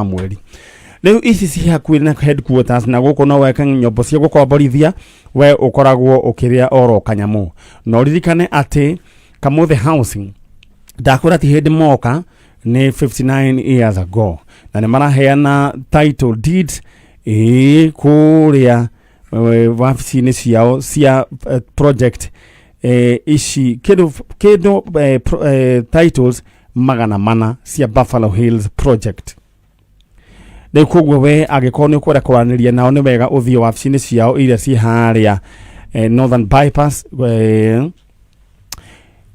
mweri leo ici ci hakuhĩ na headquarters na guko no weka nyombo cia gukomborithia we ukoragwo ukiria oro kanyamu no ririkane ati Kamuthe housing ndakora ti hindi moka ni 59 years ago na ni maraheana title deeds kuria wabici-inĩ ciao cia project ici kido titles magana mana cia Buffalo Hills project. Rĩu koguo we agĩkorwo nĩ ũkwenda kũranĩria nao nĩ wega ũthiĩ wabici-inĩ ciao iria ci harĩa Northern Bypass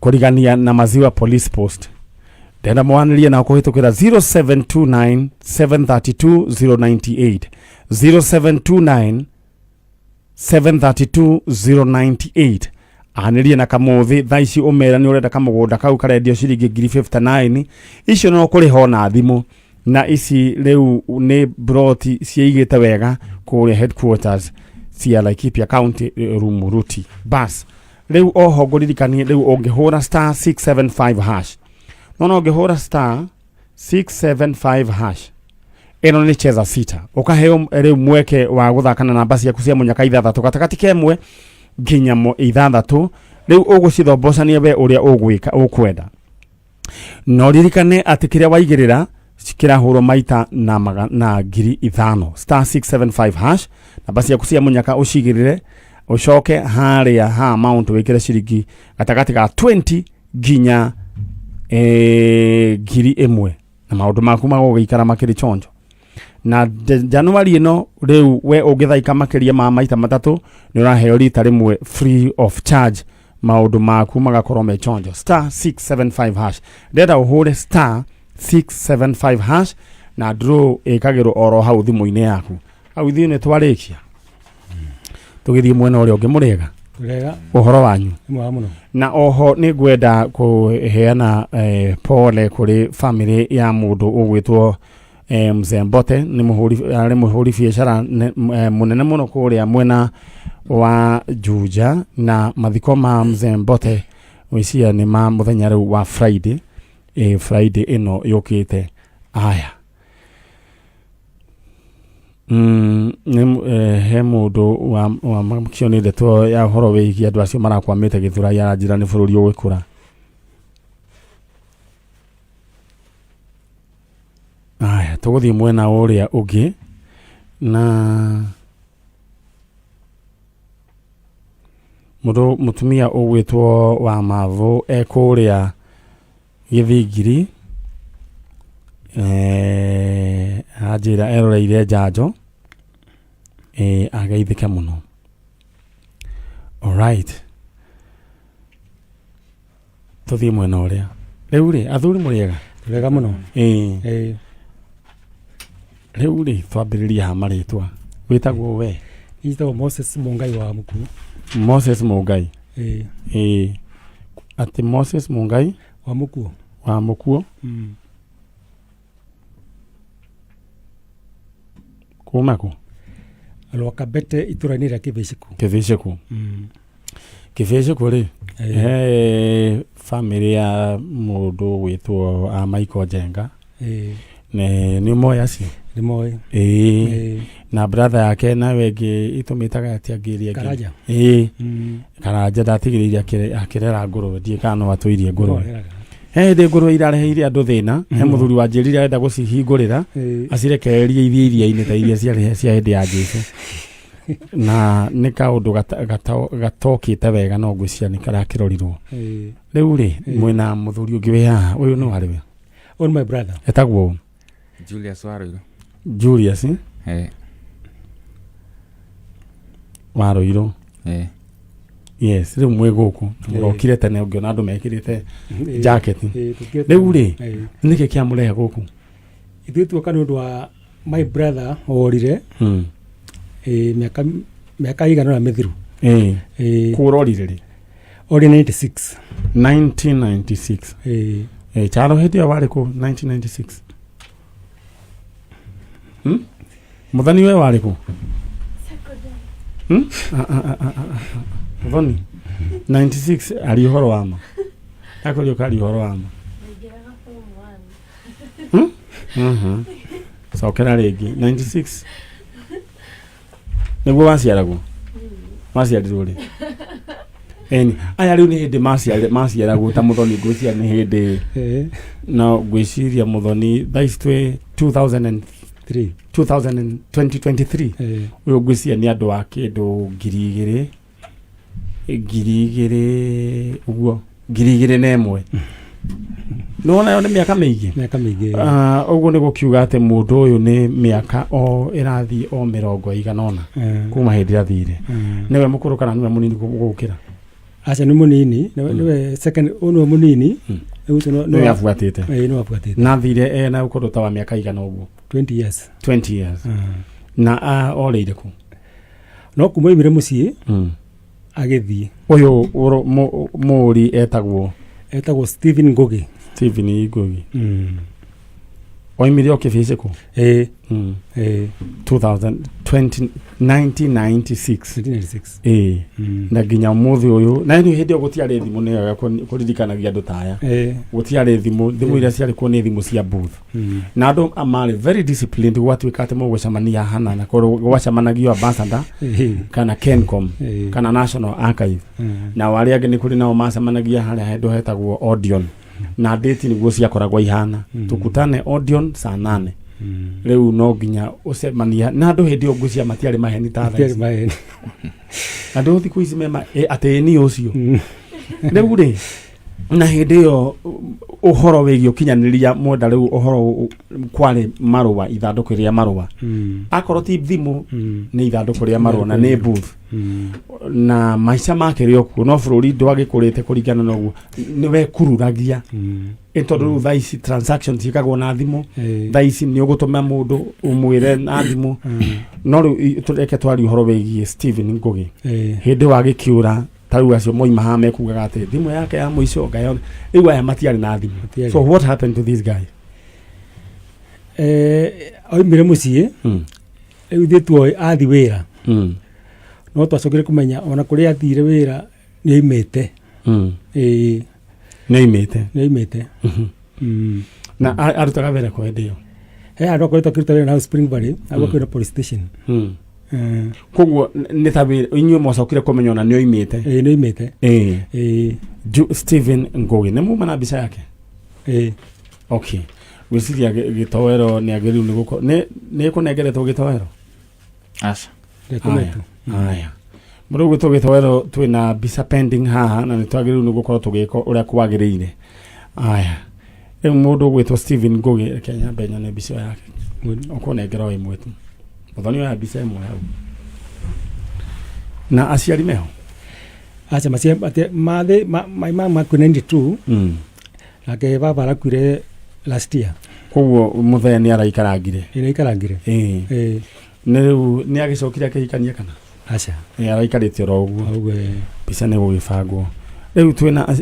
kũrigania na Maziwa Police Post. Ndenda mwanĩrie nao kũhĩtũkĩra 0729 732 098 0729 732 098. Anĩrie na Kamuthe thaa ici ũmera nĩ ũrenda kamũgũnda kau karendio ciringi 59 icio no kũrĩho na thimũ na ici rĩu nĩ broti ciĩigĩte wega kũrĩa headquarters cia Laikipia County Rumuruti. Bas rĩu oho ngũririkanie rĩu ũngĩhũra star 675 hash no ũngĩhũra star 675 hash ĩno nĩ cheza sita ũkaheo rĩu mweke wa gũthakana namba ciaku cia mũnyaka ithathatũ gatagatĩ kemwe nginya ithathatũ rĩu ũgũcithobocania we ũrĩa ũgwĩka ũkwenda no ririkane atĩ kĩrĩa waigĩrĩra kirahurwo maita na ngiri 5 star 675 hash namba ciaku cia mũnyaka ũcigĩrĩre ũcoke harĩa ha amount wĩkĩre ciringi gatagatĩ ga 20 nginya ngiri 1 na maũndũ maku magũgĩikara makĩrĩ chonjo na January ĩno rĩu we ũngĩthaika makĩria ma maita matatũ nĩ ũraheo rita rĩmwe free of charge maũndũ maku magakorwo me chonjo star 675 hash ndenda ũhũre star 675 hash na draw ĩkagĩrwo oro hau thimũ-inĩ yaku hau ithuĩ nĩ twarĩkia tũgĩthiĩ mwena ũrĩa ũngĩ mũrĩega ũhoro wanyu na oho nĩ ngwenda kũheana pole kũrĩ family ya mũndũ ũgwĩtwo Mzee Mbote nĩ mũhũri biacara mũnene mũno kũrĩa mwena wa Juja na mathiko ma Mzee Mbote wĩcia nĩ ma mũthenya rĩu wa Friday Friday ĩno yũkĩte aya he mũndũ wa makĩonire ndeto ya ũhoro wĩgiĩ andũ acio marakwamĩte gĩthura ya njĩra nĩ bũrũri ũgĩkũra aya tũgũthiĩ mwena ũrĩa ũngĩ na mũtumia ũgwĩtwo wa Mavo kũrĩa Gĩthingiri anjĩra eroreire njanjo ageithĩke mũno. Alright tũthiĩ mwena ũrĩa rĩu rĩ athuri mũrĩega wega mũno rĩu rĩ twambĩrĩria ha marĩtwa wĩtagwo we nĩtagwo Moses Mungai wa Mũkuo. Moses Mungai ati Moses Mungai wa Mũkuo wa Mũkuo kuma ku Alwakabete itũra-inĩ rĩa Kĩbĩcĩku Kĩbĩcĩku rĩ family ya mũndũ gwĩtwo Michael Jenga nĩ moya acio nĩ moĩ na brother yake nawe ngĩ itũmĩtaga atĩa ngĩria Karanja Karanja ndatigĩrĩire akĩrera ngũrwe ndiĩ kana no atũirie ngũrwe ndĩ ngũrwe irareheire andũ thĩna he mũthuri wa njĩrire arenda gũcihingũrĩra acirekererie ithie iria-inĩ ta iria cia hĩndĩ ya Jesũ na nĩ kaũndũ gatokĩte wega no ngwĩciria nĩ karakĩrorirwo rĩu rĩ mwĩna mũthuri ũngĩ wĩ haha ũyũ nĩ warĩ we on my brother etagwo Julius Waroiro. Julius Waroiro yes rĩu mwĩ gũkũ mũrokire tene ũngĩona andũ mekĩrĩte jacket rĩu rĩ nĩkĩ kĩamũrehe gũkũ ithuĩ tuoka nĩ ũndũ wa my brother orire mĩaka igana na mĩthiru kũrorire rĩ ori 1996 charo hĩndĩ ĩyo warĩ kũ 1996 mũthani we warĩ kũ mũthani 96 ari ũhoro wa ma akũrĩ ũkari ũhoro wa ma Cokera rĩngĩ 96 nĩguo waciaragwo waciarirwo rĩ aya rĩu nĩ hĩndĩ maciaragwo ta Muthoni ngwĩciria nĩ hĩndĩ na ngwĩciria Muthoni thaicitwe 2023 ũyũ ngwĩciria nĩ andũ a kĩndũ 2000 ũguo 2001 nona yo nĩ mĩaka mĩingĩ ũguo nĩ gũkiuga atĩ mũndũ ũyũ nĩ mĩaka o ĩrathiĩ o 100 kuma hĩndĩ athire nĩwe mũkũrũ kana nĩwe mũnini gũkĩra aca nĩ mũnini nĩwe second ũno mũnini nĩwe abuatĩte na thire na ũkũrũ ta wa mĩaka igana ũguo 20 years na orĩire kũ no kuma imire mũciĩ agĩthiĩ ũyũ mũri etagwo Stephen Ngugi oimire okĩbice kũ 1996 na nginya mũthĩ ũyũ na nĩ hĩndĩ gũtiarĩ thimũ nĩyo kũririkanagia andũ taya gũtiarĩ thimũ iria ciarĩ kuo nĩ thimũ cia booth na andũ amarĩ very disciplined gwatuĩka atĩ mũgũcemania hana na gwacemanagia ambassador kana Kencom kana National Archive na warĩ angĩ nĩ kũrĩ nao macemanagia harĩa handũ hetagwo Odeon na date nĩguo ciakoragwo ihana tukutane Odeon saa 8 rĩu no nginya ũcemania na andũ hĩndĩ ngwĩcia matiarĩ maheni ta thaa andũ thikũ ici mema atĩni ũcio rĩu rĩ na hĩndĩ ĩyo ũhoro wĩgiĩ ũkinyanĩria mwenda rĩu ũhoro kwarĩ marũa ithandũkũ rĩa marũa akorwo ti thimũ nĩ ithandũkũ rĩa marũa na nĩ booth na maica makĩrĩ okuo no bũrũri ndwagĩkũrĩte kũringana na ũguo nĩwe kururagia tondũ rĩu thaa ici transactions ciĩkagwo na thimũ thaa ici nĩ ũgũtũma mũndũ ũmwĩre na thimũ no rĩu tũreke twarie ũhoro wĩgiĩ Stephen Ngugi hĩndĩ wagĩkiura tarĩu acio moima haha mekugaga atĩ thimũ yake ya mũico ngayo rĩu aya matiarĩ na thimũ so what happened to this guy oimire mũciĩ rĩu ithuĩ tuoĩ athi wĩra no twacokire kũmenya ona kũrĩa athire wĩra nĩ oimĩte na arutaga wĩra kwa hĩndĩ ĩyo andũ akoretwo akĩruta wĩra na Spring Valley agũkwĩra police station koguo nĩ ta wĩra inyuĩ mwacokire kũmenya ona nĩ oimĩte Stephen Ngugi nĩ muma na mbica yake okay gwĩciria gĩtowero nĩ agĩrĩu nĩ gũkorwo nĩ kũnengeretwo gĩtowero aca aya mũndũ gwĩtwo gĩtowero twĩna mbica pending haha na nĩ twagĩrĩu nĩ gũkorwo tũgĩka ũrĩa kwagĩrĩire aya rĩu mũndũ gwĩtwo Stephen Ngugi Kenya benya nĩ mbica yake ũkũnengera o ĩmwe tu Muthoni wa mbica ĩmwe hau na aciari meho aca mama kwĩ 92 nake baba arakuire last year koguo mũthee nĩ araikarangire rĩu nĩ agĩcokire akĩhikania kana aca araikarĩte oro ũguo mbica nĩ gũgĩbangwo rĩu twĩna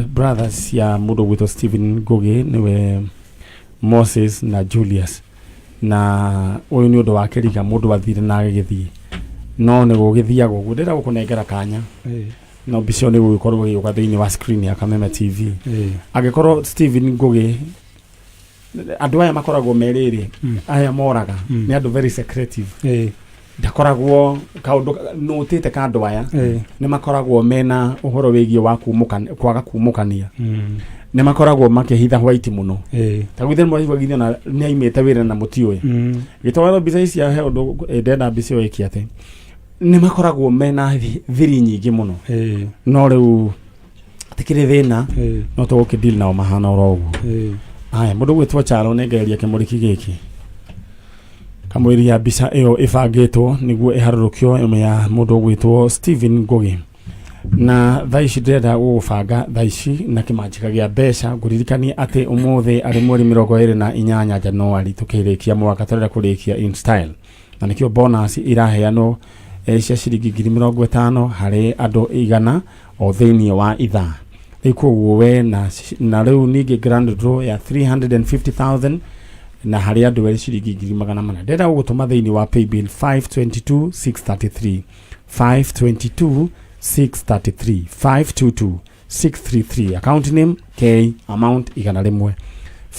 brothers ya mũndũ gwĩtwo Stephen Ngugi nĩwe Moses na Julius na ũyũ nĩ ũndũ wa kĩriga mũndũ athire na agĩgĩthiĩ no nĩ gũgĩthiaga ũguo ndĩra gũkũnengera kanya no mbica nĩ gũgĩkorwo gĩgĩũka thĩinĩ wa screen ya Kameme TV agĩkorwo Stephen Ngugi andũ aya makoragwo merĩrĩ aya moraga nĩ andũ very secretive ndakoragwo kaũndũ nũtĩte ka andũ aya nĩ makoragwo mena ũhoro wĩgiĩ wa kwaga kumũkania nĩ makoragwo makĩhitha white mũno ta gwĩthĩ mwagithia na nĩ aimĩte wĩra na mũtiũĩ gĩtowero mbica ici ya ũndũ ndenda mbica ĩyo ĩkĩ atĩ nĩ makoragwo mena thiri nyingĩ mũno no rĩu tikĩrĩ thĩna no tũgũkĩdeal nao mahana oro ũguo aya mũndũ gwĩtwo Charo nengereria kĩmũrĩki gĩkĩ kamwĩri ya mbica ĩyo ĩbangĩtwo nĩguo ĩharũrũkio ĩmwe ya mũndũ gwĩtwo Stephen Ngugi na thaa ici ndĩrenda gũgũbanga thaa ici na kĩmanjĩka gĩa mbeca ngũririkanie atĩ ũmũthĩ arĩ mweri 28 Januari tũkĩrĩkia mwaka tũrenda kũrĩkia in style na nĩkĩo bonus iraheanwo cia ciringi 50,000 harĩ andũ 100 o thĩinĩ wa ithaa rĩu koguo we na rĩu ningĩ grand draw ya 350,000 na harĩ andũ erĩ ciringi 400,000 ndĩrenda gũgũtũma thĩinĩ wa paybill 522,633 522,633 account name K amount 100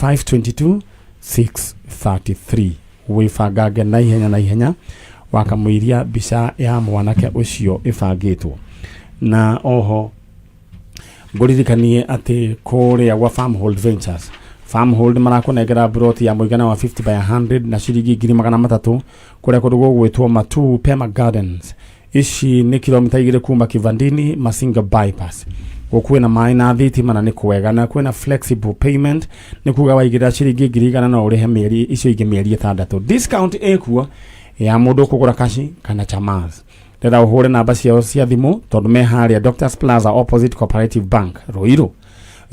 522,633 wifangange na ihenya wakamwiria mbica ya mwanake ucio ibangitwo na oho nguririkanie ati kuria gwa Farmhold Ventures Farmhold marakunengera broti ya muigana wa 50 by 100 na ciringi 300 kuria kundu gugwitwo Matu Pema Gardens. Ici ni kilomita 2 kuma Kivandini Masinga bypass. Gukwina mai na thitima na ni kwega na kwina flexible payment ni kuga waigira ciringi 200 na urihe mieri icio ingi mieri 6. Discount ekuo ya mundu kugura kashi kana chamaz. Ndera uhure namba ciao cia thimu tondu me haria Doctors Plaza opposite Cooperative Bank Ruiru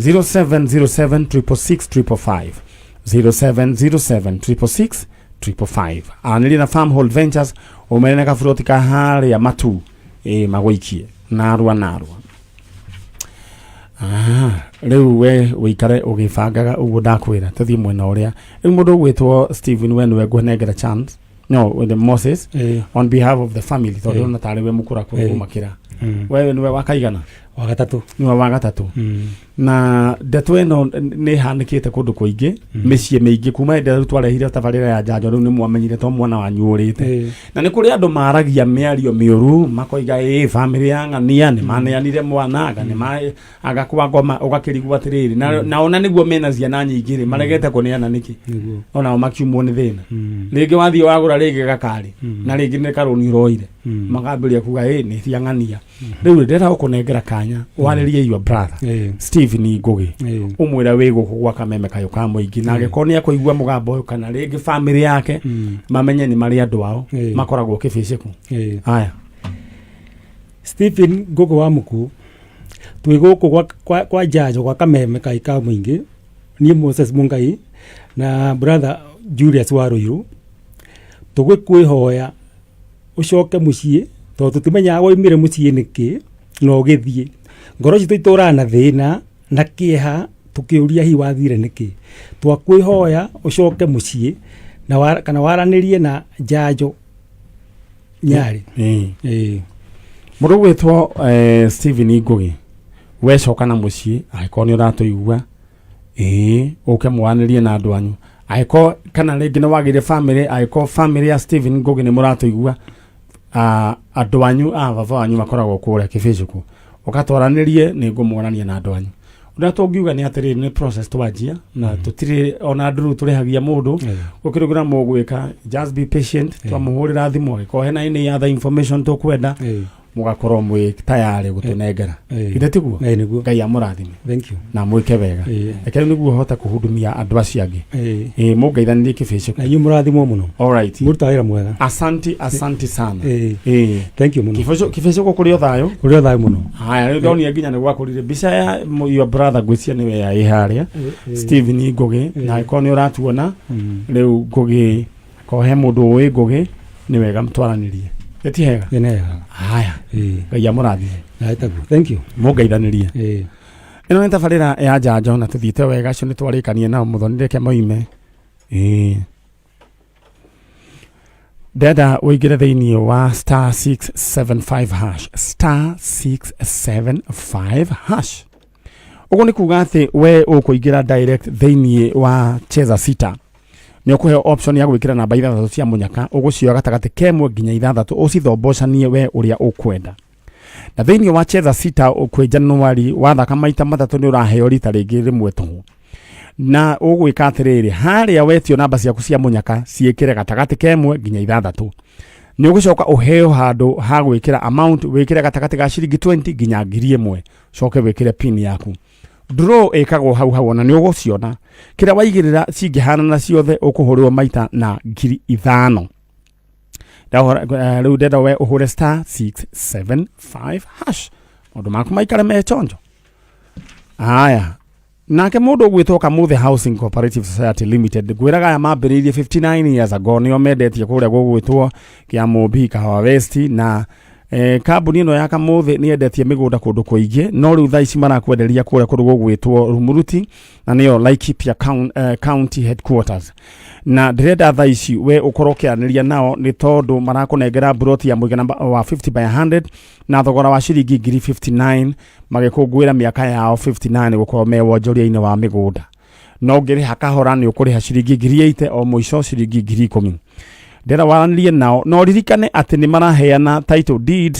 0707 0707 anili na Farmhold Ventures umenene ka froti ka haria Matu magwikie narwa riu we wikare ugifangaga uguo ndakwira tuthie mwena uria mundu gwitwo Steven we niwe ngwenengera chance no the Moses on behalf of the family tondu na tari we mukura kumakira wewe niwe wakaigana wa gatatu niwe wa gatatu na ndeto eno ni hanikite kundu kuingi micie mingi kuma ndeto twarehire tabarira ya njanjo riu ni mwamenyire to mwana wa nyurite na ni kuri andu maragia miario miuru makoiga family yanga ni maneanire mwanaga ni agakwa ngoma ugakirigwa tiriri na ona niguo mena ciana nyingi ri maregete kuneana niki ona makiumwo ni thina ringi wathii wagura ringi gakari na ringi ni karuni roire magambiria kuga ni ciangania riu ndera ukunengera kanya waririe your brother Steven Ngugi umwira wigo kugwa kameme kayo ka muingi na agikonia kuigua mugambo uyu kana ringi family yake mamenye ni mari andu ao makoragwo kibiciku haya Steven Ngugi wa muku twiguku kwa jajo kwa kameme kai ka muingi ni Moses Mungai na brother Julius Waruiru tugwikwihoya ucoke mucie to tutimenya woimire mucie niki no githie ngoro citu iturana thina na kieha tukiuria hi wathire niki twakwihoya ucoke mucie na kana waranirie na jajo Nyari mundu gwitwo Steven Ngugi we coka na mucie aiko ni uratuigua uke mwanirie na andu anyu aiko kana ringi ni wagire family aiko family ya Steven Ngugi ni muratuigua andu anyu baba wanyu makoragwo kuria kibiciku ukatwaranirie ni ngumwonania na andu anyu nda tongiuga ni atiri ni process twajia na tutiri ona nduru turehagia mundu ukirugura mugwika just be patient twamuhurira thimu ko hena ini other information tukwenda mugakorwo mwi tayari gutunengera ithetiguo ngai amurathime thank you na mwike wega ekere niguo hota kuhudumia andu acio angi mungeithanirie kibiciku na murathimo muno alright murutawira mwega asante sana thank you muno kibiciku kuri thayo muno haya ndio ndoni nginya ni gwakurire bica ya your brother gwicia niwe ya iharia Steven Ngugi na iko ni uratuona riu Ngugi ko he mundu wi Ngugi ni wega mtwaranirie etihega yenega haya ngai amurathime thank you mungeithanirie ino ni tabarira ya njanjo na tuthiite wega cio ni twarikanie nao muthonire ke moime dada uigire thiini wa *675# ugu ni kuga ati we ukuingira direct thiini wa cheza sita ni ukuhe option ya gwikira namba 6 cia munyaka ugucioya gatagati kemwe nginya 6 ucithombocanie we uria ukwenda na thiini wa cheza sita ukwe January wathaka maita 3 ni uraheo rita ringi rimwe tu na ugwika atiriri haria wetio namba ciaku cia munyaka ciikire gatagati kemwe nginya 6 ni ugucoka uheo handu ha gwikira amount wikire gatagati ga ciringi 20 nginya 1,000 coke wikire pin yaku draw ekagwo hau na ni uguciona kira waigirira cingihana na ciothe ukuhurirwo maita na 5,000 riu ndenda we uhure *675# maundu maku maikare mechonjo haya nake mundu gwitwo Kamuthe Housing Cooperative Society Limited gwiraga ya mambiririe 59 years ago nio mendetie kuria gugwitwo kia Mumbi Kahawa West na kambuni ino ya Kamuthe ni endetie migunda kundu kuingi no riu thaici marakwenderia kuria kundu gugwitwo Rumuruti na niyo Laikipia County Headquarters na direda thaici we ukorwo kianiria nao ni tondu marakunengera broti ya muigana wa 50 by 100 na thogora wa ciringi 59 magikungwira miaka yao 59 gukorwo me wonjoria-ini wa migunda no ngiri hakahora ni ukuriha ciringi 80 o muico ciringi 10,000 ndera waranĩrie nao no ririkane atĩ nĩ maraheana title deed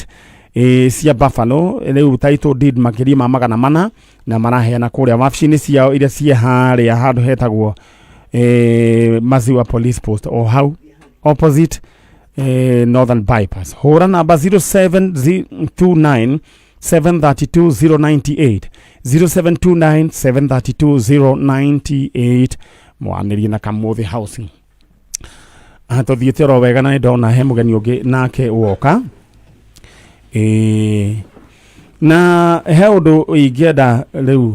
cia Buffalo rĩu title deed makĩria ma 400 na maraheana kũrĩa wabici-inĩ ciao iria ciĩ harĩa handũ hetagwo Maziwa Police Post o hau opposite Northern Bypass. Hũra namba 0729 732 098 0729 732 098 mwanĩrie na Kamuthi Housing. Atũthiĩte oro wega na ndona he mũgeni ũngĩ nake woka na he ũndũ ingĩenda rĩu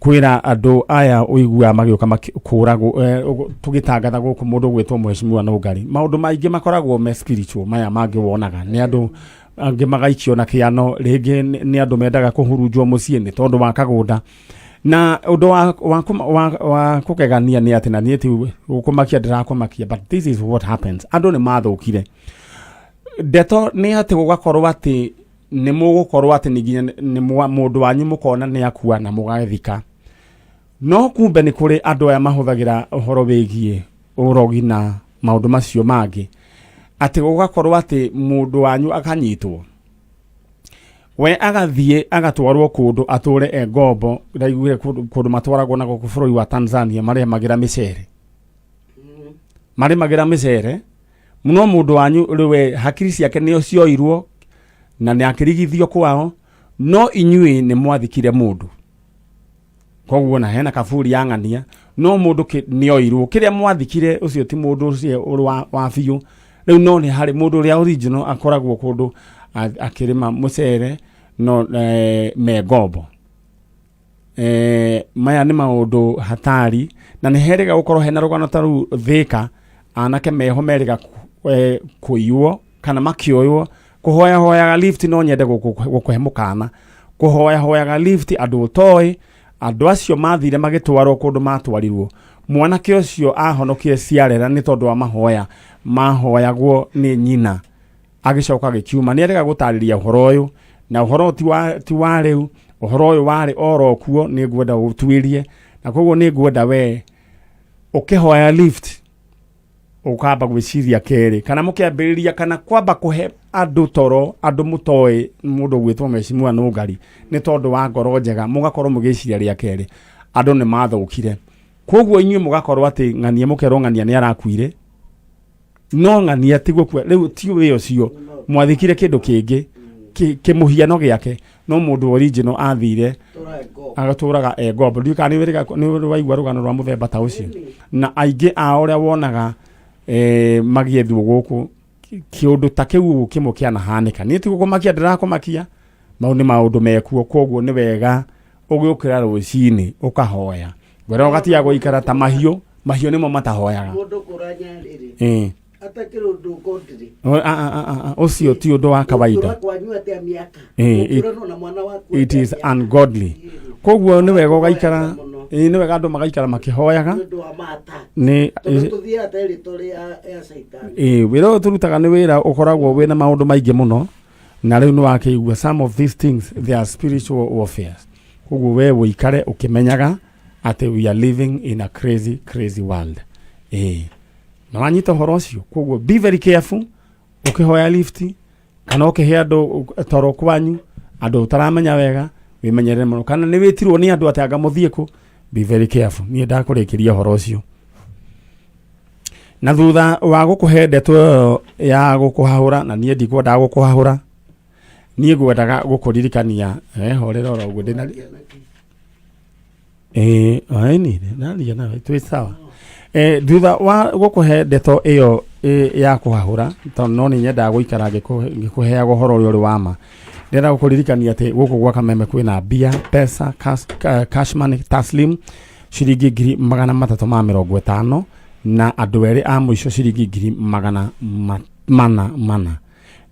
kwĩra andũ aya ũigua magĩũka makũragwo tũgĩtangatha gũkũ mũndũ gwĩtwo Mheshimiwa Nũngari. Maũndũ maingĩ makoragwo me spiritual maya mangĩ wonaga nĩ andũ angĩ magaikio na kĩano rĩngĩ nĩ andũ mendaga kũhurunjwo mũciĩ nĩ tondũ wa kagũnda na ũndũ wa kũgegania nĩ atĩ na niĩ ti gũkũmakia ndĩrakũmakia but this is what happens. Andũ nĩ mathũkire ndeto nĩ atĩ gũgakorwo atĩ nĩ mũgũkorwo atĩ nĩ mũndũ wanyu mũkona nĩ akua na mũgathika no kumbe nĩ kũrĩ andũ aya mahũthagĩra ũhoro wĩgiĩ ũrogi na maũndũ macio mangĩ atĩ gũgakorwo atĩ mũndũ wanyu akanyitwo we agathiĩ agatwarwo kũndũ atũre ngombo ndaiguire kũndũ matwaragwo na gũkũ bũrũri wa Tanzania marĩmagĩra mĩcere mũno mũndũ wanyu rĩwe hakiri ciake nĩo cioirwo na nĩ akĩrigithio kwao no inyuĩ nĩ mwathikire mũndũ koguo na hena kaburi yang'ania no mũndũ nĩoirwo kĩrĩa mwathikire ũcio ti mũndũ ũcio wa biũ rĩu no nĩ harĩ mũndũ ũrĩa original akoragwo kũndũ akĩrĩma mũcere no me ngombo maya nĩ maũndũ hatari na nĩ herega gũkorwo hena rũgano ta rũu Thĩka anake meho merega kũiywo kana makĩoywo kũhoyaga lift no nyende gũkũhe mũkana kũhoyaga lift andũ ũtoĩ andũ acio mathire magĩtwarwo kũndũ matwarirwo mwanake ũcio ahonokire ciarera nĩ tondũ wa mahoyagwo nĩ nyina agĩcoka gĩkiuma nĩ erega gũtarĩria ũhoro ũyũ na ũhoro ti wa rĩu ũhoro ũyũ warĩ oro kuo nĩ ngwenda gũtuĩrie na koguo nĩ ngwenda we ũkĩhoya lift ukamba gwĩciria kerĩ kana mũkĩambĩrĩria kana kwamba kũhe andũ toro andũ mũtoĩ mũndũ gwĩtwo Mheshimiwa Nũngari nĩ tondũ wa ngoro njega mũgakorwo mũgĩciria rĩa kerĩ andũ nĩ mathũkire koguo inyuĩ mũgakorwo atĩ ng'ania mũkerwo ng'ania nĩ arakuire no ng'ania ti gũkua rĩu ti wĩ ũcio mwathikire kĩndũ kĩngĩ kĩmũhiano gĩake no mũndũ original athire agatũraga ngombo ndiũ kana nĩ waigua rũgano rwa mũthemba ta ũcio na aingĩ a ũrĩa wonaga magĩethwo gũkũ kĩũndũ ta kĩu kĩmwe kĩanahanĩka niĩ ti gũkũmakia ndĩrakũmakia mau nĩ maũndũ mekuo koguo nĩ wega ũgĩũkĩra rũcinĩ ũkahoya wera ũgatiga gũikara ta mahiũ nĩmo matahoyaga mũndũ kũranya atakĩrwo ndũko ndiri ũcio ti ũndũ wa kawaida it is ungodly koguo nĩ wega ũgaikara nĩ wega andũ magaikara makĩhoyaga nĩ wĩra ũyũ tũrutaga nĩ wĩra ũkoragwo wĩna maũndũ maingĩ mũno na rĩu nĩ wakĩigua some of these things they are spiritual warfare koguo we wĩikare ũkĩmenyaga atĩ we are living in a crazy world na wanyita ũhoro ũcio koguo be very careful ũkĩhoya lift kana ũkĩhe andũ toro kwanyu andũ utaramenya wega wĩmenyerere mũno kana nĩ wĩtirwo nĩ andũ atanga mũthiĩ kũ be very careful niĩ ndakũrĩkĩria ũhoro ũcio na thutha wa gũkũhe ndeto ya gũkũhahũra na niĩ ndikwenda gũkũhahũra niĩ ngwendaga gũkũririkania horera oro ũguo ndĩna naria nawe twĩ sawa thutha wa gũkũhe ndeto ĩyo ya kũhahũra tondũ no nĩ nyendaga gũikara ngĩkũheaga ũhoro ũrĩa ũrĩ wa ma ndĩrenda gũkũririkania atĩ gũkũ gwa Kameme kwĩna mbia pesa cash money taslim ciringi 350 na andũ erĩ a mũico ciringi 400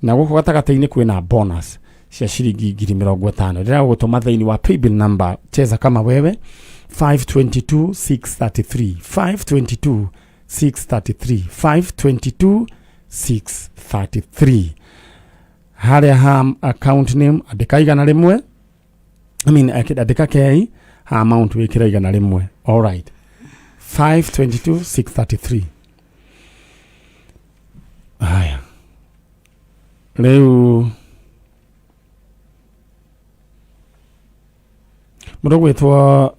na gũkũ gatagatĩ-inĩ kwĩna bonus cia ciringi 50,000 ndĩrenda gũtũma thĩinĩ wa paybill number cheza kama wewe 522,633 harĩa ha account name andĩka igana rĩmwe andĩka kei ha amount wĩkĩra igana rĩmwe all right 522,633 Riu mundu gwitwo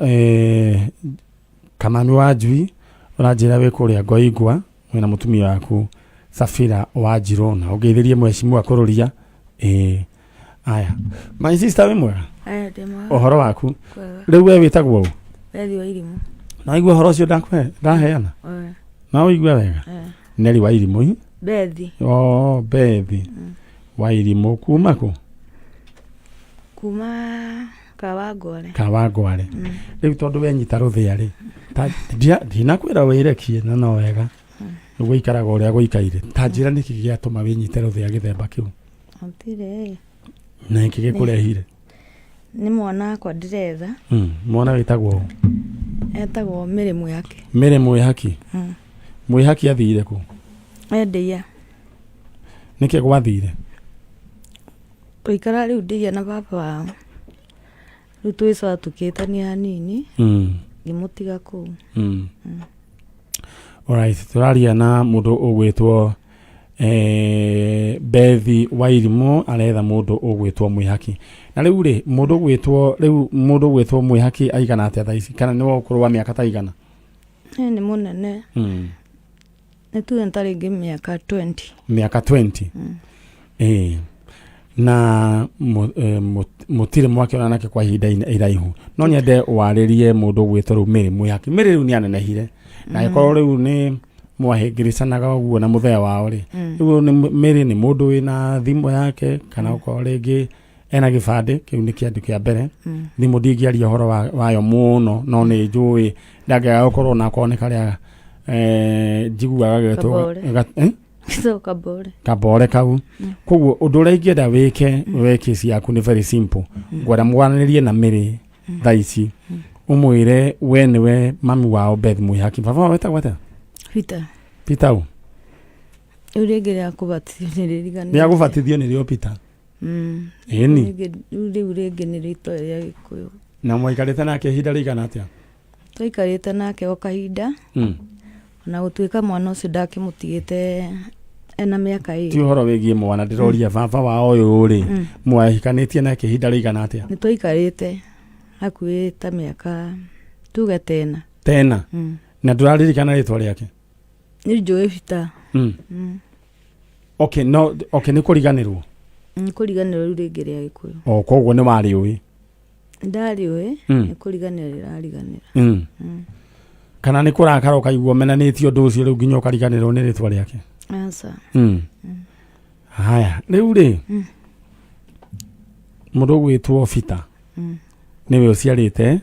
Kamami wa Njui uranjira wi kuria Ngoigwa mwina mutumia waku Safira wa Njirona ugeithirie mheshimiwa kururia aya my sister we mwega aya demo uhoro waku riu we witagwo u Bethi wa Irimu na igua horo cio ndaheana na uigua wega Neri wa Irimu Bethi Bethi wa Irimu kuma ku kuma Kawangware riu tondu we nyita ruthia ri ndinakwira wirekie na no wega gwikaraga uria gwikaire ta njira niki giatuma winyite ruthia githemba kiu antire na iki gikurehire ni mwana akwa ndiretha mwana witagwo etagwo Mere Mwihaki Mwihaki athire ku endeia niki gwathire uikara riu ndeia na baba wao riu twica tukitania hanini ngimutiga ku alright turaria na mundu ugwitwo Bethi wa Irimu aretha mundu ugwitwo Mwihaki na riu ri mundu ugwitwo Mwihaki aigana atia thaici kana ni wakuru wa miaka ta igana ni munene ni tu entaringi miaka 20 na mutire mwake onanake kwa ihinda iraihu no nyende waririe mundu ugwitwo riu Mere Mwihaki riu ni anenehire na ikorwo riu ni mwahingiricanaga uguo na muthea wao ri riu ni Mere ni mundu wina thimu yake kana ukorwo ringi ena gibande kiu ni kiandu kia mbere thimu ndingiaria uhoro wayo muno no ni njui ndangega gukorwo na kone karia njiguaga getwo kabore kau koguo undu uria ingienda weke ciaku ni very simple ngwenda mwananirie na Mere thaici umwire we niwe mami wao Bethi Mwihaki baba wetagwo atia Peter u uringiria kubatithio nirigani ni agubatithio nirio Peter ni riu ringi ni rito ya Gikuyu na mwaikarite nake ihinda rigana atia twikarite nake o kahinda na gutwika mwana ucio ndakimutigite ena miaka ii ti uhoro wigie mwana ndiroria baba wao uyu ri mwahikanitie nake ihinda rigana atia ni twikarite hakuhi ta miaka tuge tena na nduraririkana ritwa riake ni njui Peter okay ni kuriganirwo riu ringi ria Gikuyu koguo ni wari ui ndariui ni kuriganira irariganira kana ni kurakara ukaigua menanitio ndu ucio riu nginya ukariganirwo ni ritwa riake asa haya riu ri mundu gwitwo Peter niwe uciarite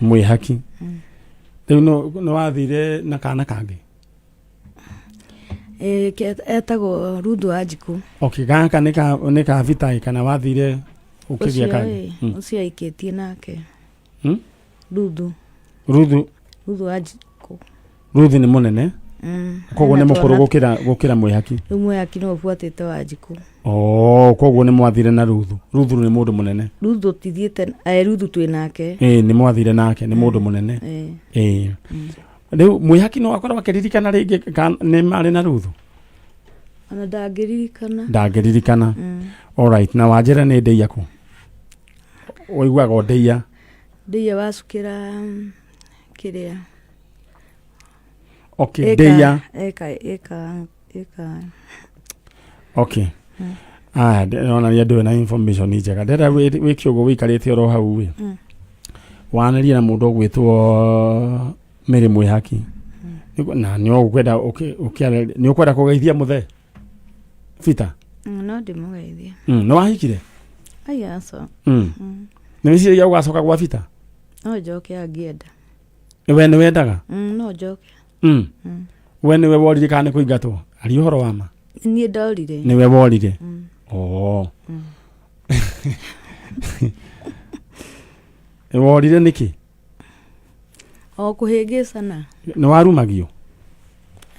Mwihaki riu no wathire na kana kangi etagwo Ruthu wa Njiku okay gaka ni ka Peter kana wathire ukigia kangi ucio aikitie nake Ruthu wa Njiku Ruthu ni munene koguo ni mukuru gukira Mwihaki Mwihaki no buatite wa Njiku koguo ni mwathire na Ruthu ni mundu munene Ruthu tithiete Ruthu twi nake ni mwathire nake ni mundu munene riu Mwihaki no akorwo akiririkana ringi ni mari na Ruthu ana ndangĩririkana alright na wanjira ni ndeia ku uiguaga ndeia wacukira kiria okay ndeia eka okay ona ni andu na information njega ndera wikiugo wikarite oro hau wi wanaria na mundu gwitwo Mere Mwihaki na ni ukwenda ni ukwenda kugeithia muthe Peter no ndimugeithia no wahikire aya so ni wiciria ugacoka gwa Peter no njoke angienda we ni wendaga no njoke we ni we worire kana kuingatwo ari uhoro wa ma ni ndorire ni we worire worire niki o kuhingicana ni warumagio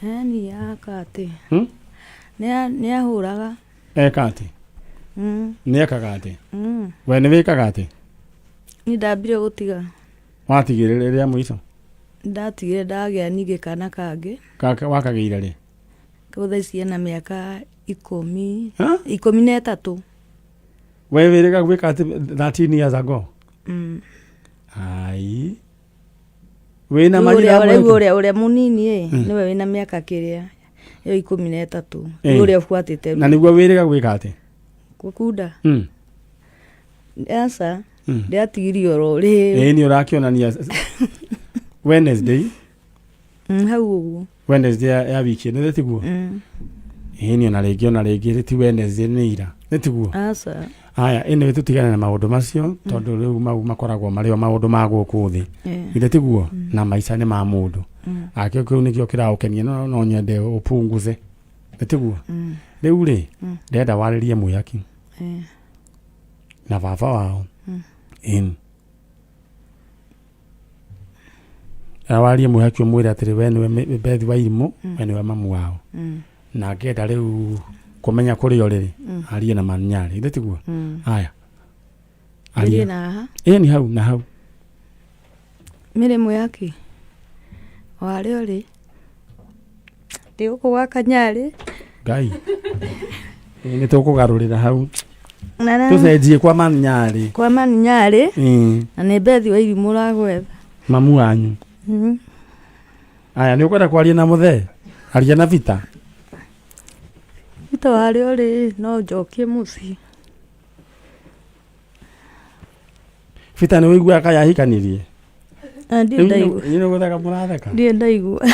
ni akati ni ahuraga ekati ni ekagati we ni wikaga ati ni ndambire gutiga watigire ria muico ndatigire ndagia ningi kana kangi wakageire ri kautha ciana miaka 13 we wĩrĩga gwĩka atĩ 13 years ago ai wĩna maria ũrĩa mũnini nĩwe wĩna mĩaka kĩrĩa ĩyo 13 ũrĩa ũbuatĩte na nĩguo wĩrĩga gwĩka atĩ gũkunda asa ndĩatigirio rũrĩ nĩ ũrakĩonania Wednesday hau ũguo Wednesday ya wiki nĩ tiguo nĩ ona rĩngĩ ti Wednesday nĩ ira nĩ tiguo asa haya ĩno tũtigane na maũndũ macio tondũ rĩu mau makoragwo marĩ maũndũ ma gũkũ thĩ ire tiguo na maica nĩ ma mũndũ akĩo kĩu nĩkĩo kĩraũkenia no nyende ũpunguze nĩ tiguo rĩu rĩ ndenda warĩrie mwĩhaki na baba wao awarie mwĩhaki ũmwĩre atĩrĩ we nĩwe Bethi wa Irimũ we nĩwe mamu wao na ngenda rĩu kũmenya kũrĩ o rĩrĩ arie na Man Nyari ire tiguo haya arie na ni hau na hau mĩrĩ mwĩhaki warĩ ũrĩ ndĩ gũkũ gwa Kanyarĩ Ngai nĩ tũkũgarũrĩra hau tũcenjie kwa Man Nyari na nĩ Bethi wa Irimũ ragwetha mamu wanyu aya nĩ ũkwenda kwaria na mũthee aria na Vita warĩ ũrĩ no njokie mũciĩ Vita nĩ wĩiguaga kaya hikanirie ndiĩ gũtheka mũratheka ndaigua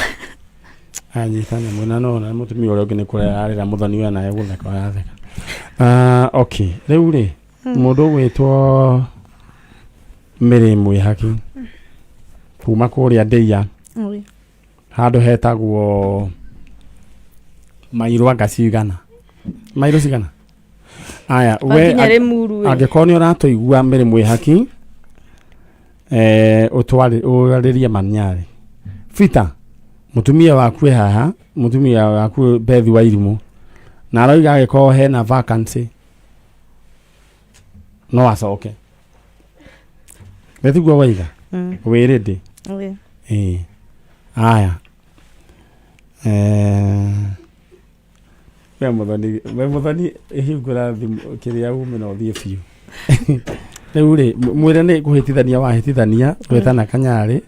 anyitane mwena na mũtumia ũrĩa ũngĩ nĩ kũrĩa arĩra mũthoni we naye gũtheka aratheka okay rĩu rĩ mũndũ ũgwĩtwo Mĩrĩ Mwĩhaki kuma kũrĩa Ndĩia handũ hetagwo mairũ cigana aya we angĩkorwo nĩ ũratũigua Mĩrĩ Mwĩhaki ũtwarĩrie Man Nyari Vita mũtumia waku haha mũtumia waku Bethi wa Irimũ na aroiga agĩkorwo hena vacancy no acoke nĩtiguo waiga wĩrĩndĩ aya we mũthoni hingũra thimũ kĩrĩa ume na ũthiĩ biũ rĩu rĩ mwĩre nĩ kũhĩtithania wahĩtithania gwĩtana Kanyarĩ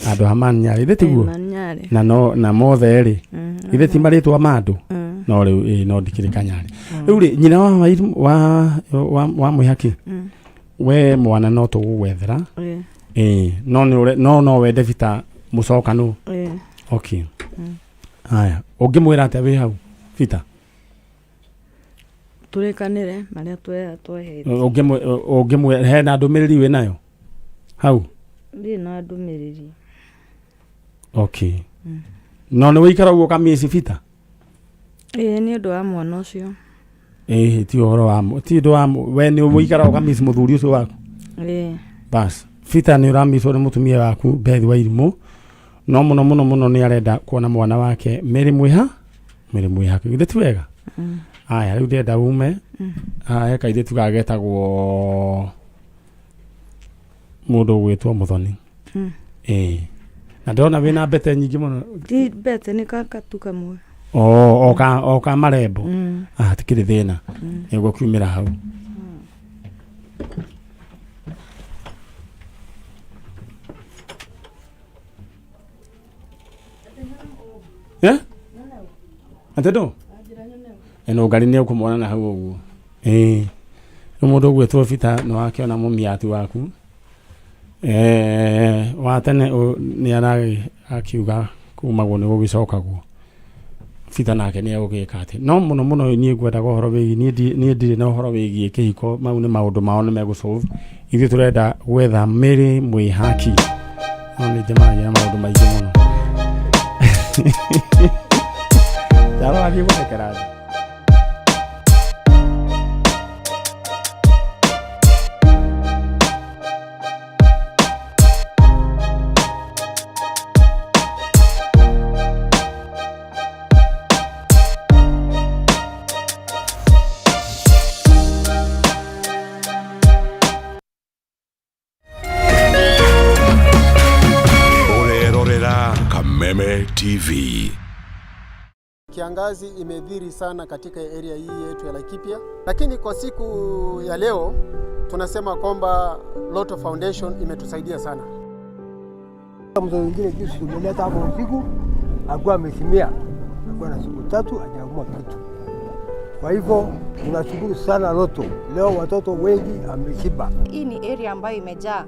andũ ha Man Nyari ithĩ tiguo na mothe rĩ ithĩ ti marĩtwa ma andũ no rĩu no ndikĩrĩ Kanyarĩ rĩu rĩ nyina wa Mwĩhaki we mwana no tũgũgwethera no wende Vita mũcokano okay haya ũngĩmwĩra atĩa wĩ hau Vita tũrĩkanĩre marĩa twehete ũngĩmwĩra hena ndũmĩrĩri wĩ nayo hau ndĩ na ndũmĩrĩri okay no nĩ wĩikara ũguo kamĩci Vita nĩ ũndũ wa mwana ũcio ti ũhoro wa we nĩ wĩikara kamĩci mũthuri ũcio waku bas Vita nĩ ũramicwo nĩ mũtumia waku Bethi wa Irimũ no mũno nĩ arenda kuona mwana wake Mĩrĩ Mwĩhaki githĩ ti wega aya rĩu ndenda ume kairĩtu gagetagwo mũndũ ũgwĩtwo Mũthoni na ndĩrona wĩna mbete nyingĩ mũno ti mbete nĩ kakatu kamwe ka marembo tikĩrĩ thĩna nĩguo kiumĩra hau atendo eno ngari nĩ ũkũmona na hau ũguo nĩ mũndũ ũgwĩtwo Vita nĩ wakĩona mũmiati waku wa tene nĩ arakiuga kumagwo nĩ gũgĩcokagwo Vita nake nĩ egũgĩka atĩ no mũno niĩ ngwendaga ũhoro wĩgiĩ niĩ ndirĩ na ũhoro wĩgiĩ kĩhiko mau nĩ maũndũ mao nĩ megũsolve ithuĩ tũrenda gwetha Mĩrĩ Mwĩhaki no nĩ njemanagia na maũndũ maingĩ mũno Jalo lagi gũthekera Meme TV. kiangazi imedhiri sana katika area hii yetu ya Laikipia, lakini kwa siku ya leo tunasema kwamba Lotto Foundation imetusaidia sana. Mtu mwingine juzi tumeleta hapo usiku, alikuwa amesimia, alikuwa na siku 3 hajaumwa kitu. Kwa hivyo tunashukuru sana Lotto. Leo watoto wengi ameshiba. Hii ni area ambayo imejaa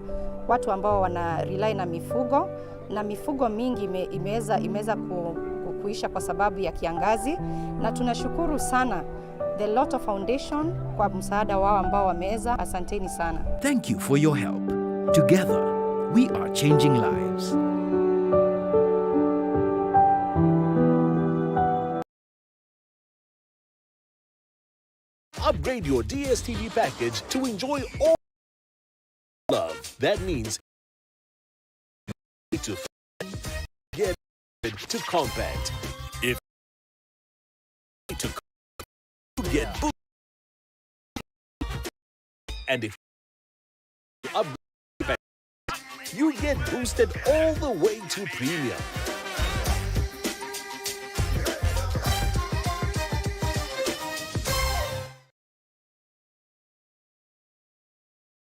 watu ambao wana rely na mifugo, na mifugo mingi imeweza kuisha kwa sababu ya kiangazi, na tunashukuru sana the Lotto Foundation kwa msaada wao ambao wameweza. Asanteni sana. Thank you for your help. Together we are changing lives. Upgrade your DSTV package to enjoy all love. That means to get to compact. If to get boosted, and if you upgrade, you get boosted all the way to premium.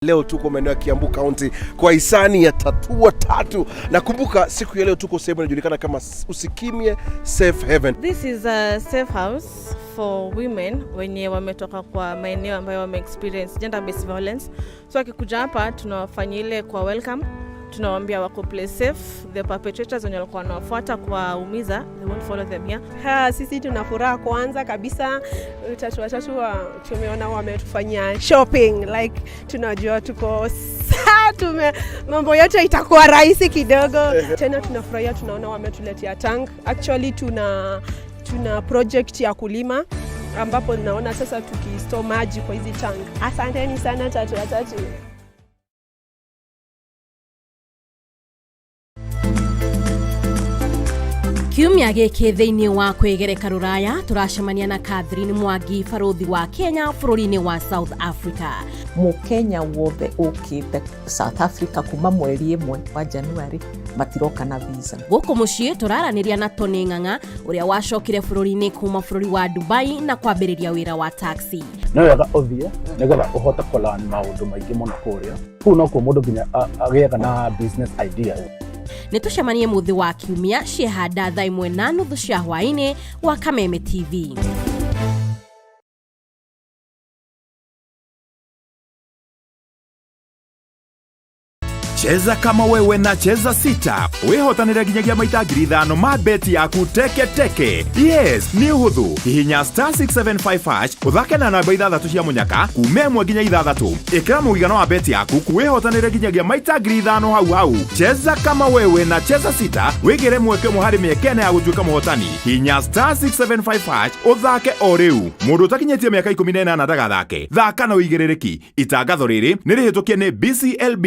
Leo tuko maeneo ya Kiambu County kwa hisani ya Tatua Tatu. Nakumbuka siku ya leo tuko sehemu inajulikana kama Usikimye Safe Haven. This is a safe house for women wenye wametoka kwa maeneo ambayo wame experience gender based violence. So akikuja hapa tunawafanyia ile kwa welcome. Tunawaambia wako play safe, the perpetrators wenye walikuwa wanawafuata kwa umiza, they won't follow them here. Sisi tunafuraha kwanza kabisa Tatu tumeona wametufanyia shopping, like tunajua tuko mambo yote itakuwa rahisi kidogo. Tena tunafurahia tunaona wametuletea tank. Actually tuna project ya kulima ambapo naona sasa tukistore maji kwa hizi tank. Asanteni sana Tatu. Kiumia gĩkĩ thĩinĩ wa kwĩgereka rũraya turacemania na Catherine Mwangi, barothi wa Kenya bũrũri-inĩ wa South Africa. Mũkenya wothe ũkĩte South Africa kuma mweri 1 wa January matiroka na visa. Gũkũ mũciĩ tũraranĩria na Tony Ng'ang'a ũrĩa wacokire bũrũri-inĩ kuma bũrũri wa Dubai na kwambĩrĩria wĩra wa taxi. No wega ũthiĩ nĩgetha ũhote kũlearn maũndũ maingĩ mũno kũrĩa. Kũu no kuo mũndũ nginya agĩaga na business idea. Nĩtũcemanie mũthĩ wa kiumia ciehanda 1:30 cia hwaĩ-inĩ wa Kameme TV. Cheza kama wewe na cheza sita. Wehotanire ginyagia maita 5,000 ma beti yaku teke. Yes, ni uhuthu. Hihinya *675# uthake na namba 6 cia munyaka kume 1 nginya 6. Ikira mũigana wa beti yaku kuwehotanire ginyagia maita 5,000 hau. Cheza kama wewe na cheza sita. Wigire mweke muhari miekene ya gutuika muhotani. Hihinya *675# uthake o riu. Mundu utakinyetie miaka 18 ndagathake. Thaka na uigirĩrĩki. Itangatho rĩrĩ nĩ rĩhĩtũkie nĩ BCLB.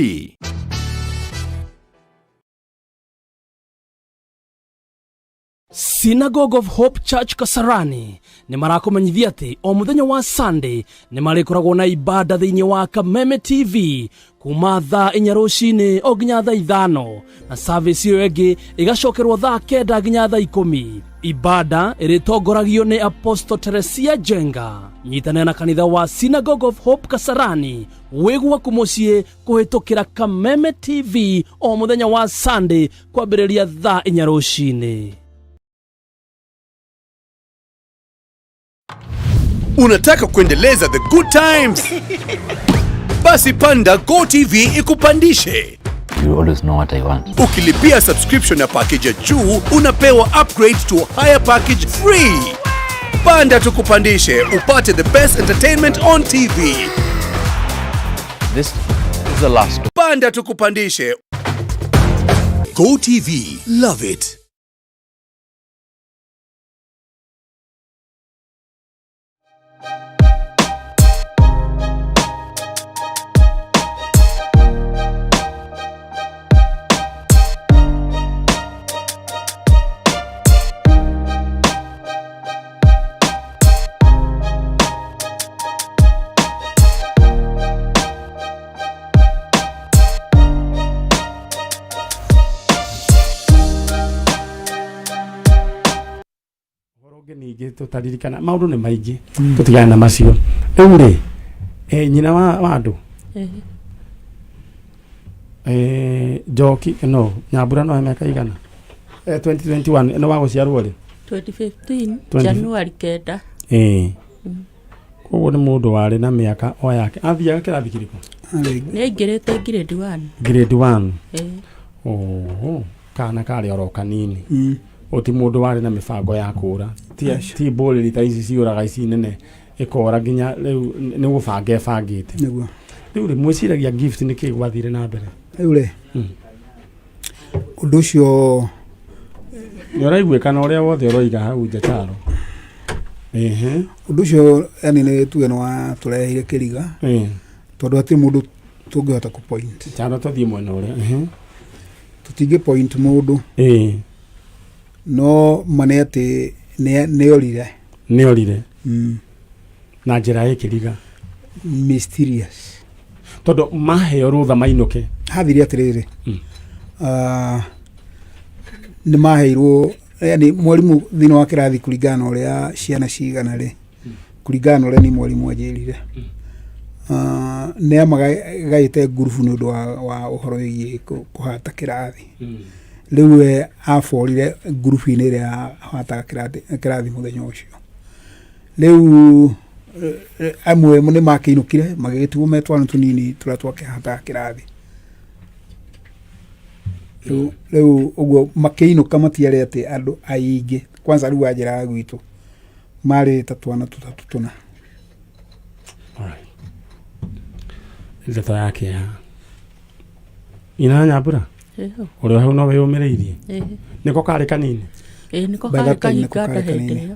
Synagogue of Hope Church Kasarani nĩ marakomenyithia atĩ o mũthenya wa Sunday nĩ marĩkoragwo na ibada thĩinĩ wa Kameme TV kuma thaa 4 rũcinĩ o nginya thaa 5 na service ĩyo ĩngĩ ĩgacokerwo thaa 9 nginya thaa 10. Ibada ĩrĩtongoragio nĩ Apostle Teresia Jenga. Nyitanĩra na kanitha wa Synagogue of Hope Kasarani wĩgwa kũmũciĩ kũhĩtũkĩra Kameme TV o mũthenya wa Sunday kwambĩrĩria thaa 4 rũcinĩ. Unataka kuendeleza the good times? Basi panda Go TV ikupandishe. You always know what I want. Ukilipia subscription ya package ya juu, unapewa upgrade to a higher package free. Panda tukupandishe, upate the best entertainment on TV. This is the last. Panda tukupandishe. Go TV, love it. tutaririkana maundu ni maingi tutigane na macio riu ri nyina wa andu Joki no Nyambura no miaka igana 2021 no waguciarwo ri 2015 Januari kenda koguo ni mundu wari na miaka o yake athiaga kirathi kiriko ni ngirite grade 1 kana kari oro kanini oti mundu wari na mibango ya kura ti boli ta ici ciuraga ici nene ikora nginya riu ni gubanga bangite niguo riu ri mwiciragia gift ni ki gwathire na mbere riu ri undu ucio ni uraiguikana uria wothe uroiga hau njataro undu ucio yani ni tuge no turehire kiriga tondu ati mundu tungihota ku point charo tuthie mwena uria tutinge point mundu no mane ati ne orire na njira ikiriga mysterious tondu maheo rutha mainuke hathiri atiriri ni maheirwo yani mwalimu thina wa kirathi kuringana uria ciana cigana ri kuringana uria ni mwalimu ajirire ne amagaite gurubu nundu wa uhoro wigi kuhata kirathi riu aforire gurubu-ini iria ahataga kirathi muthenya ucio riu amwe ni makiinukire magigitigwo metwana tunini turia twakihataga kirathi riu uguo makiinuka matiari ati andu aingi kwanza riu ajira gwitu mari tatwana tutatu tuna ndeto yake ya ina Nyambura uri hau no wiyumiriirie niko kari kanini niko kari kahinga ndahete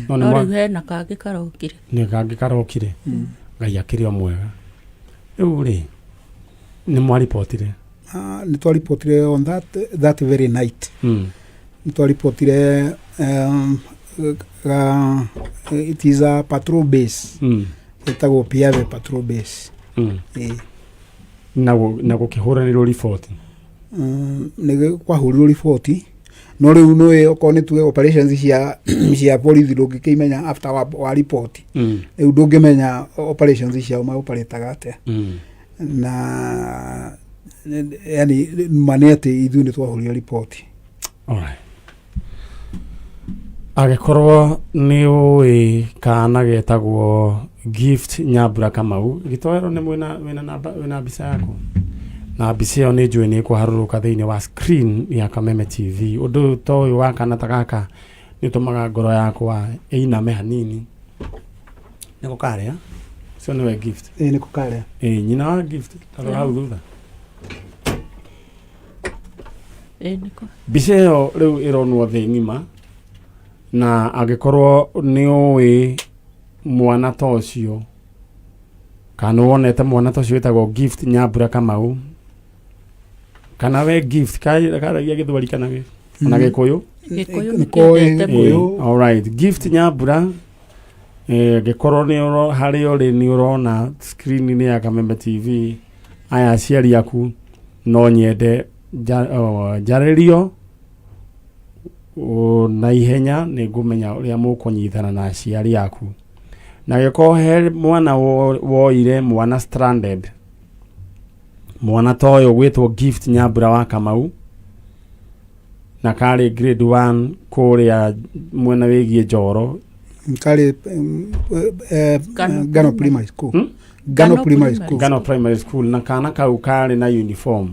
no riu hena kangi karokire ni kangi karokire ngai akiri o mwega riu ri ni mwaripotire ni twaripotire on that very night ni twaripotire it is a patrol base itagwo Piave patrol base na gukihuranirwo report ni kwahurirwo report no riu no okorwo ni tuge operations cia borithi ndungikimenya after wa report riu ndungimenya operations ciao ma operataga atia na yani manete ithu ni twahuria report agikorwo ni ui kana getagwo Gift Nyambura Kamau gitwero ni wina mbica yako na mbica iyo ni njui ni kuharuruka thiini wa screen ya Kameme TV undu to uyu wa kana takaka ni tumaga ngoro yakwa iname hanini niko karia sio ni we Gift niko karia nyina wa Gift taro hau thutha niko mbica iyo riu ironwo thi ngima na agikorwo ni ui mwana tocio kana wonete mwana tocio wetagwo Gift Nyambura Kamau kana we Gift karagia githwari kana ge na gikuyu all right Gift Nyambura gikorwo ni hari uri ni urona screen ni ya Kameme TV aya aciari aku no nyende jaririo na ihenya ni ngumenya uria mukunyithana na aciari aku na giko he mwana woire mwana stranded mwana toyo gwitwo Gift Nyambura wa Kamau na kari grade 1 kuria mwena wigie Njoro kari Gano Primary School Gano Primary School na kana kau kari na uniform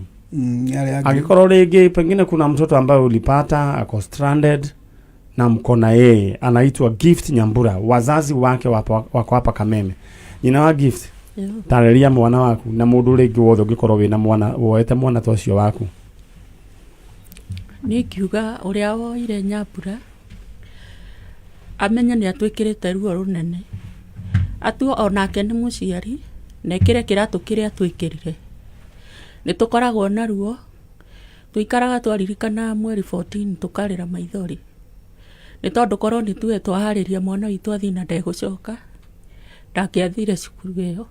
agikorwo ringi pengine kuna mtoto ambaye ulipata ako stranded na mkona yeye anaitwa Gift Nyambura wazazi wake wako hapa Kameme nyina wa Gift tareria mwana waku na mundu ringi wothe ungikorwo wina mwana woete mwana tocio waku ni kiuga uria woire Nyambura amenya ni atwikirite ruo runene atu onake ni muciari nekire kiratu kiria twikirire ni tukoragwo na ruo tuikaraga twaririkana mweri 14 tukarira maithori ni tondu korwo ni tuwe twahariria mwana witu athina ndegucoka ndakiathire cukuru iyo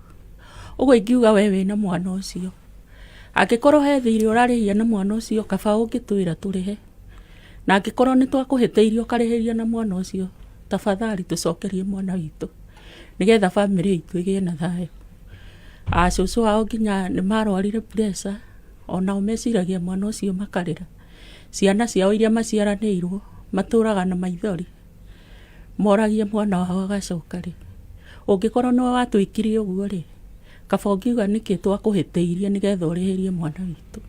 uguo ingiuga we wina mwana ucio angikorwo he thiri urarihia na mwana ucio kaba ungitwira turihe na angikorwo ni twakuhiteirio karihiria na mwana ucio tafadhali tucokerie mwana witũ nigetha bamĩrĩ itũ ĩgĩe na thayũ. Acũcũ ao nginya nĩ marwarire pressure, onao meciragia mwana ũcio makarĩra. Ciana ciao iria maciaranĩirwo matũraga na maithori, moragia mwana wao agacoka rĩ. Ũngĩkorwo nĩwe watwĩkire ũguo rĩ, kaba ũngiuga nĩkĩ twakũhĩtĩirie nĩgetha ũrĩhĩrie mwana witũ.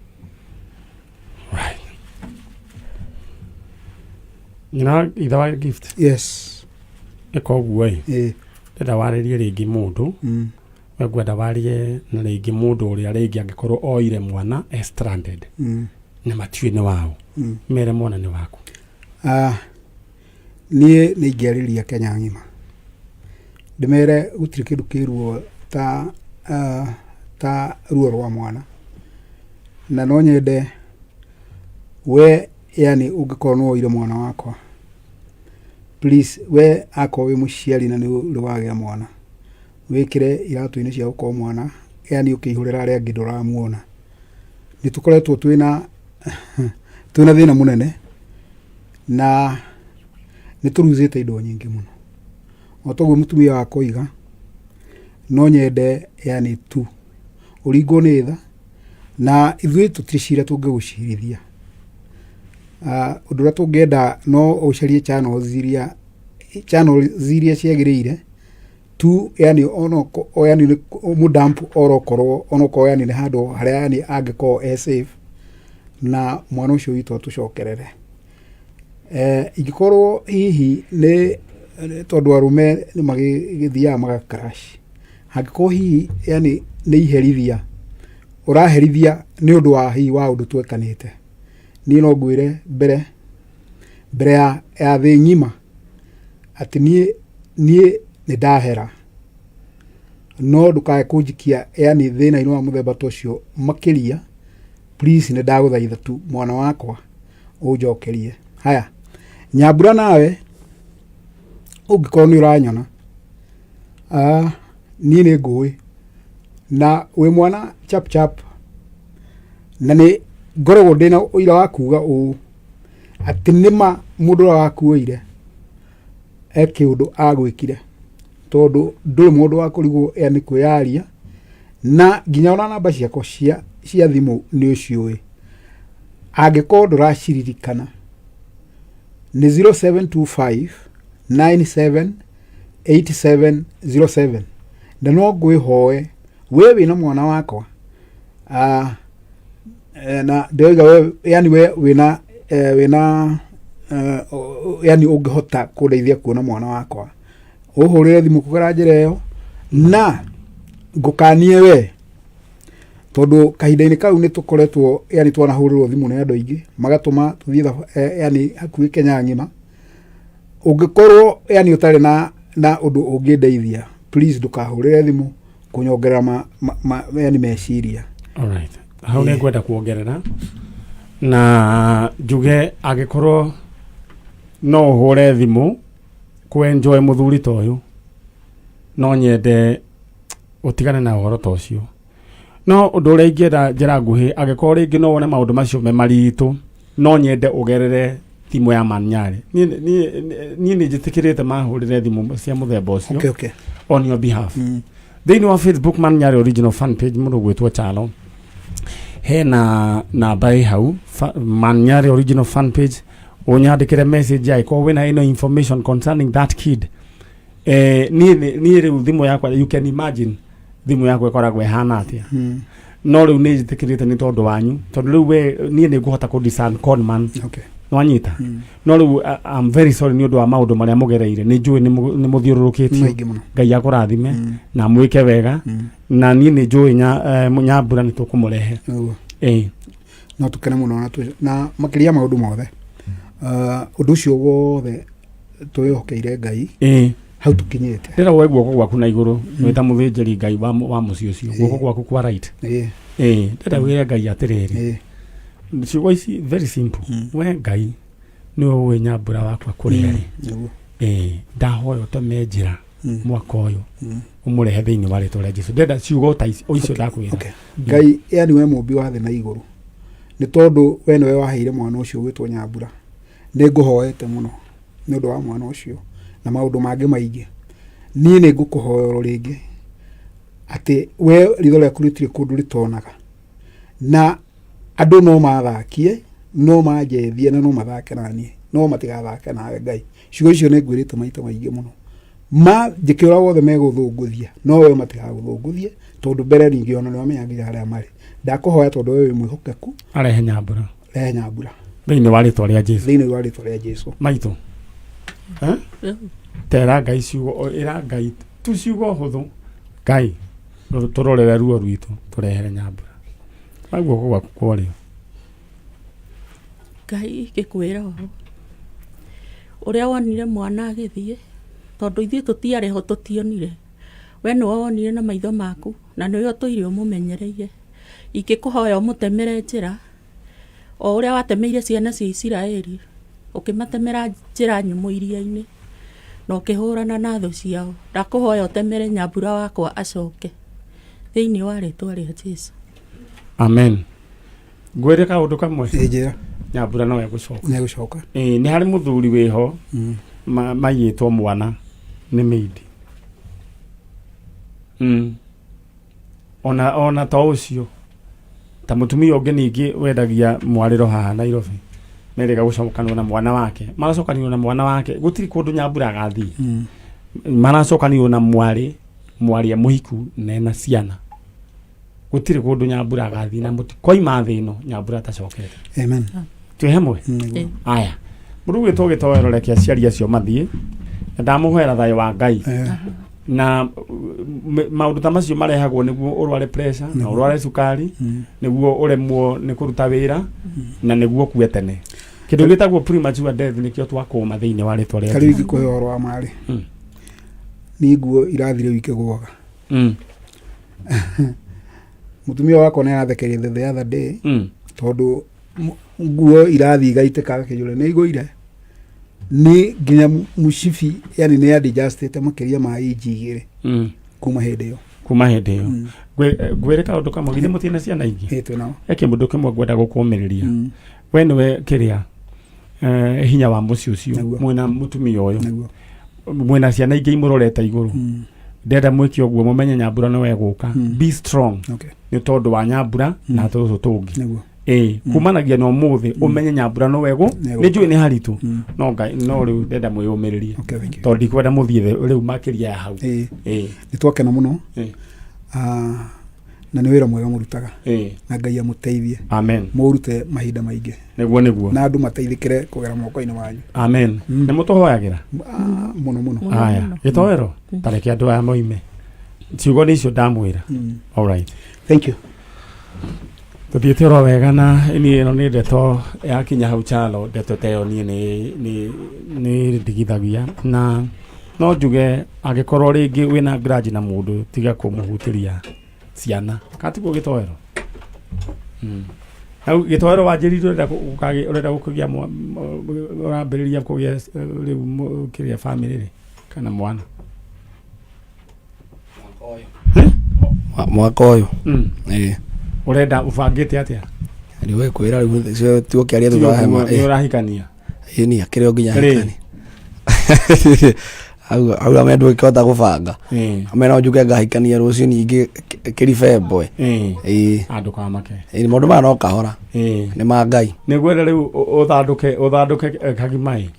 Ithe wa Gift? Yes. Ĩka ũguo ĩ. Ndĩrenda warĩrie rĩngĩ mũndũ. Ngwenda warie na rĩngĩ mũndũ ũrĩa rĩngĩ angĩkorwo oire mwana stranded. Na matiũĩ nĩ wao. Mere mwana nĩ waku. Niĩ nĩ ingĩarĩria Kenya ng'ima. Ndĩmere gũtirĩ kĩndũ kĩruo ta ruo rwa mwana. Na no nyende we yani ũngĩkorwo nĩ woire mwana wakwa, please we akorwo wĩ mũciari na nĩ wagĩa mwana, wĩkĩre iratũ-inĩ cia gũkorwo mwana, yani ũkĩihũrĩra arĩa angĩ ndũramuona. Nĩ tũkoretwo twĩna thĩna mũnene na nĩ tũruzĩte indo nyingĩ mũno. O toguo mũtumia wa kũiga, no nyende yani tu ũringwo nĩ tha na ithuĩ tũtirĩ cira tũngĩgũcirithia. Ũndũ ũrĩa tũngĩenda no ũcarie channel ziria ciagĩrĩire tu, yani yani mũdamp orokorwo onokorwo yani nĩ handũ harĩa yani angĩkorwo safe na mwana ũcio witũ tũcokerere. Ingĩkorwo hihi nĩ tondũ arũme nĩ magĩthiaga magacrash, hangĩkorwo hihi yani nĩ iherithia ũraherithia nĩ ũndũ wa hihi wa ũndũ twekanĩte, niĩ no ngwĩre mbere ya thĩ ng'ima atĩ niĩ nĩ ndahera, no ndũkae kũnjikia yani thĩna-inĩ wa mũthemba ta ũcio makĩria. Please nĩ ndagũthaitha tu mwana wakwa ũnjokerie. Haya, Nyambura nawe ũngĩkorwo nĩ ũranyona, niĩ nĩ ngũĩ na wĩ mwana chap na nĩ ngoragwo ndĩna ũira wa kuuga ũũ atĩ nĩma mũndũ ũrĩa wakuĩire kĩũndũ agwĩkire, tondũ ndũrĩ mũndũ wa kũrigwo yani kwĩyaria, na nginya ona namba ciakwa cia thimũ nĩ ũciũĩ. Angĩkorwo ndũraciririkana nĩ 0725 978707. Na no ngwĩhoe we wĩna mwana wakwa, na ndĩroiga we yani we wĩna yani ũngĩhota kũndeithia kuona mwana wakwa, ũhũrĩre thimũ kũgera njĩra ĩyo na ngũkanie we, tondũ kahinda-inĩ kau nĩ tũkoretwo yani twanahũrĩrwo thimũ nĩ andũ aingĩ magatũma tũthiĩ yani hakuhĩ Kenya ng'ima. Ũngĩkorwo yani ũtarĩ na ũndũ ũngĩndeithia, please ndũkahũrĩre thimũ kũnyongerera yani meciria. Alright. Hau nĩ ngwenda kuongerera na njuge angĩkorwo no ũhũre thimũ kwenjoy mũthuri ta ũyũ, no nyende ũtigane na ũhoro ta ũcio. No ũndũ ũrĩa ingĩenda njĩra nguhĩ, angĩkorwo rĩngĩ no wone maũndũ macio me maritũ, no nyende ũgerere thimũ ya Man Nyari. Niĩ nĩ njĩtĩkĩrĩte mahũrĩre thimũ cia mũthemba ũcio on your behalf. Thĩinĩ wa Facebook Man Nyari original fan page mũndũ gwĩtwo Chalo, hena namba ĩ hau Man Nyari original fan page, ũnyandĩkĩre message yaĩkorwo wĩna ĩno information concerning that kid. Niĩ rĩu thimũ yakwa, you can imagine thimũ yakwa ĩkoragwo ĩhana atĩa. No rĩu nĩ njĩtĩkĩrĩte nĩ tondũ wanyu, tondũ rĩu we niĩ nĩ ngũhota kũ discern con man. Nwanyita. No rĩu I'm very sorry nĩ ũndũ wa maũndũ marĩa mũgereire, nĩ njũĩ nĩ mũthiũrũrũkĩtio. Ngai akũrathime na mwĩke wega, na niĩ nĩ njũĩ Nyambura nĩ tũkũmũrehe. No tũkene mũno na makĩria maũndũ mothe, ũndũ ũcio wothe twĩhokeire Ngai hau tũkinyĩte. Ndĩra woe guoko gwaku na igũrũ, nĩ ta mũthĩnjĩri Ngai wa mũciĩ ũcio, guoko gwaku kwa right. Ndĩra wĩre Ngai atĩrĩrĩ, ciugo ici very simple. We Ngai nĩ ũĩ Nyambura wakwa kũrĩa rĩ, ndahoya ũtũme njĩra mwaka ũyũ ũmũrehe thĩinĩ wa rĩtwa rĩa Jesũ. Ndĩra ciugo ta icio ndakwĩra Ngai, yani we mũmbi wa thĩ na igũrũ, nĩ tondũ we nĩwe waheire mwana ũcio gwĩtwo Nyambura, nĩ ngũhoete mũno nĩ ũndũ wa mwana ũcio, na maundu mangi maingi ni ngukuhoera ringi ati we ritho riaku ritire kundu ritonaga na andu no mathakie no manjethie na no mathake nanie no matigathake nawe Ngai ciugo icio nĩ ngwĩrĩte maita maingĩ mũno ma njĩkĩra wothe megũthũngũthia no we matigagũthũngũthie tondũ mbere ningĩ ona nĩwamenyagira harĩa marĩ ndakũhoya tondũ we wĩ mwĩhokeku arehe nyambura thĩinĩ wa rĩtwa rĩa Jesũ maitũ tera Ngai ciugo ĩra Ngai tu ciugo hũthũ Ngai tũrorere ruo rwitũ tũrehere nyambura naguo gwaku kwarĩ Ngai gĩkwĩra ũrĩa wonire mwana agĩthiĩ tondũ ithuĩ tũtiarĩ ho tũtionire we nĩwe wonire na maitho maku na nĩwe ũtũire ũmũmenyereire ingĩkũhoya ũmũtemere njĩra o ũrĩa watemeire ciana cia Isiraeli ũkĩmatemera njĩra nyũmũ iria-inĩ na ũkĩhũrana na thũ ciao ndakũhoya ũtemere nyambura wakwa acoke thĩinĩ wa rĩtwa rĩa Jesũ amen ngwĩre kaũndũ kamwe njĩra nyambura no egũcoka nĩ harĩ mũthuri wĩho maiyĩtwo mwana nĩ mĩindi ona to ũcio ta mũtumia ũngĩ ningĩ wendagia mwarĩro haha Nairobi merĩga gũcokanio na mwana wake maracokanio na mwana wake gũtirĩ kũndũ nyambura agathiĩ maracokanio na mwarĩ mũhiku na ciana gũtirĩ kũndũ nyambura agathiĩ na mũtikoima thĩ ĩno nyambura atacokete amen twĩ hamwe aya mũndũ gwĩtwo gĩtoero reke aciari acio mathiĩ ndamũhoera thayũ wa Ngai na maũndũ ta macio marehagwo nĩguo ũrware pressure na ũrware cukari nĩguo ũremwo nĩ kũruta wĩra na nĩguo kue tene kĩndũ gĩtagwo premature death nĩkĩo twakũma thĩinĩ wa rĩtwa rĩa Ngai kũhe ũhoro wa marĩ nĩ nguo irathire wike gwaga mutumia wako nĩ arathekeria the other day tondũ nguo irathi gaitĩka kĩjũre nĩ igũire ni nginya mushifi yani nĩ adjustete makeria ma inji 2 kuma hĩndĩ ĩyo ngwĩre kaũndũ kamwe githĩ mũtiĩ na ciana ingĩ eke mũndũ kĩmwe ngwenda gũkũmĩrĩria we nĩwe kĩrĩa hinya wa mũciĩ ũcio mwena mũtumia ũyũ mwena ciana ingĩ imũrorete igũrũ ndenda mwĩke ũguo mũmenye nyambura no egũka be strong nĩ tondũ wa nyambura na tũtũ tũngĩ kumanagia na ũmũthĩ ũmenye nyambura no wego nĩ njũĩ nĩ haritũ no rĩu ndenda mwĩyũmĩrĩrie tondũ ndikwenda mũthiĩ rĩu makĩria ya hau nĩ twakena mũno na nĩ wĩra mwega mũrutaga na Ngai amũteithie mũrute mahinda maingĩ nĩguo na andũ mateithĩkĩre kũgera moko-inĩ wanyu amen nĩ mũtũhoyagĩra mũno aya gĩtoero tareke andũ aya moime ciugo nĩ icio ndamwĩra all right thank you tuthiĩte oro wega na niĩ ĩno nĩ ndeto yakinya hau chalo ndeto ta ĩyo niĩ nĩ ndigithagia na no njuge angĩkorwo rĩngĩ wĩna grudge na mũndũ tiga kũmũhutĩria ciana katiguo gĩtoero au gĩtoero wanjĩrĩirie ũrenda gũkũgĩa ũrambĩrĩria kũgĩa rĩu kĩrĩa family rĩ kana mwana mwaka ũyũ urenda ubangite atia niwe kwira rĩu tuokiaria thutha nĩ ũrahikania ni akĩrĩ nginya hikani au amendwo kĩhota gũbanga amena njuke ngahikania rũciũ ningĩ kĩribembwe andũ kamake ni maũndũ maya no kahora nĩ ma Ngai nĩgwenda rĩu ũthandũke kagimai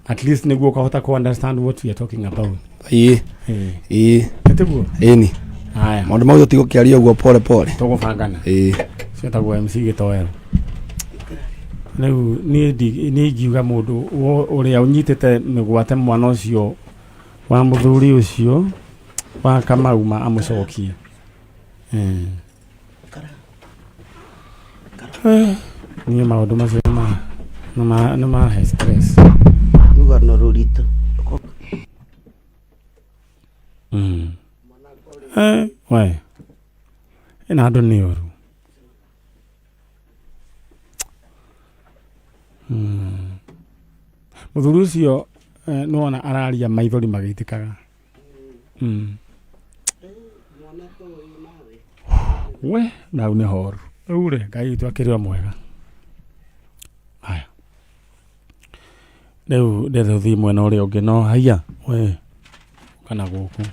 at least nĩguo ũkahota ku understand what we are talking about nĩtiguo ni haya maũndũ mau tũtigũkĩaria ũguo pole tũgũbangana ciatagwo MC gĩtoero rĩu nĩ ingiuga mũndũ ũrĩa ũnyitĩte mĩgwate mwana ũcio wa mũthuri ũcio wa Kamauma amũcokie niĩ maũndũ macio nĩ mahe stress rũgano rũritũ we ĩna andũ nĩ ũru mũthuri ũcio nĩwona araria maithori magĩitĩkaga we nau nĩ horu rĩu rĩ Ngai witũ akĩrĩ o mwega haya Rĩu ndĩtũthiĩ mwena ũrĩa ũngĩ no haiya we kana gũkũ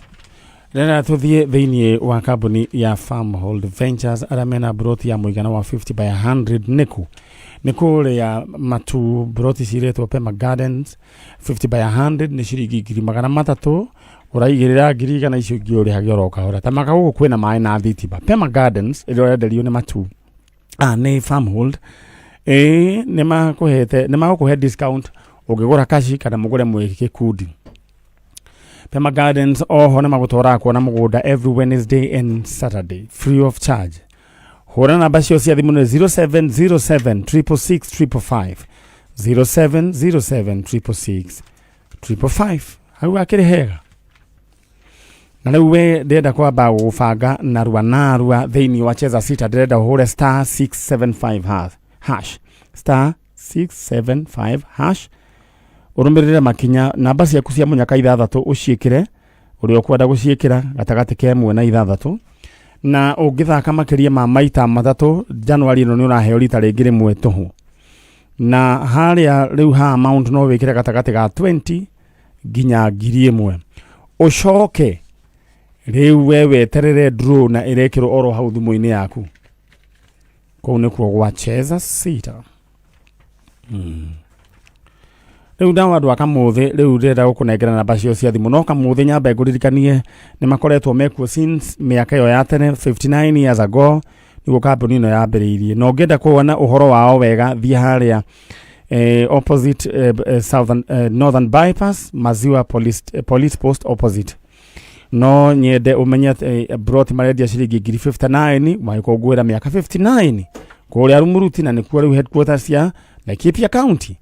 rĩrĩa tũthiĩ thĩinĩ wa kambuni ya Farmhold Ventures arĩa mena broti ya mũigana wa 50 by 100 nĩ kũrĩa matu broti ciretwo Pema Gardens 50 by 100 nĩ ciringi 300 ũraigĩrĩra 100 icio ingĩ ũrĩhagia oro kahora ta maka gũkũ kwĩna maĩ na thitima. Pema Gardens ĩrĩa ũrenderio nĩ matu nĩ Farmhold nĩ magũkũhe discount ũngĩgũra kashi kana mũgũre mwĩgĩkundi. Pema Gardens oho nĩ magũtwara kuona mũgũnda every Wednesday and Saturday free of charge. Hũra namba cio cia thimũ nĩ 0707 666 0707 666 hau akĩrĩ hega. Na rĩu we ndĩrenda kwamba gũbanga narua thĩinĩ wa Cheza Sita ndĩrenda ũhũre star 675 hash star 675 hash ũrũmĩrĩre makinya namba ciaku cia mũnyaka 6 ũciĩkĩre ũrĩa ũkwenda gũciĩkĩra gatagatĩ ka 1 na 6 na ũngĩthaka makĩria ma maita 3 January ĩno nĩ ũraheo rita rĩngĩ rĩmwe tũhũ. Na harĩa rĩu ha amount no wĩkĩre gatagatĩ ga 20 nginya 1000 ũcoke rĩu wewe terere draw na ĩrekĩrwo oro hau thimũ-inĩ yaku. Kũu nĩkuo gwa Cheza Sita. Rĩu ndawa andũ akamũthĩ rĩu ndĩrenda gũkũnengera namba cio cia thimũ no kamũthĩ nyambe ngũririkanie nĩ makoretwo mekuo since mĩaka ĩyo ya tene 59 years ago nĩguo kambuni ĩno yambĩrĩirie. No ngenda kuona ũhoro wao wega thiĩ harĩa opposite Northern Bypass Maziwa Police Post opposite. No nyende umenye broti marendia ciringi 59 magĩkũngũĩra mĩaka 59 kũrĩa Rumuruti na nĩkuo rĩu headquarters ya Laikipia County.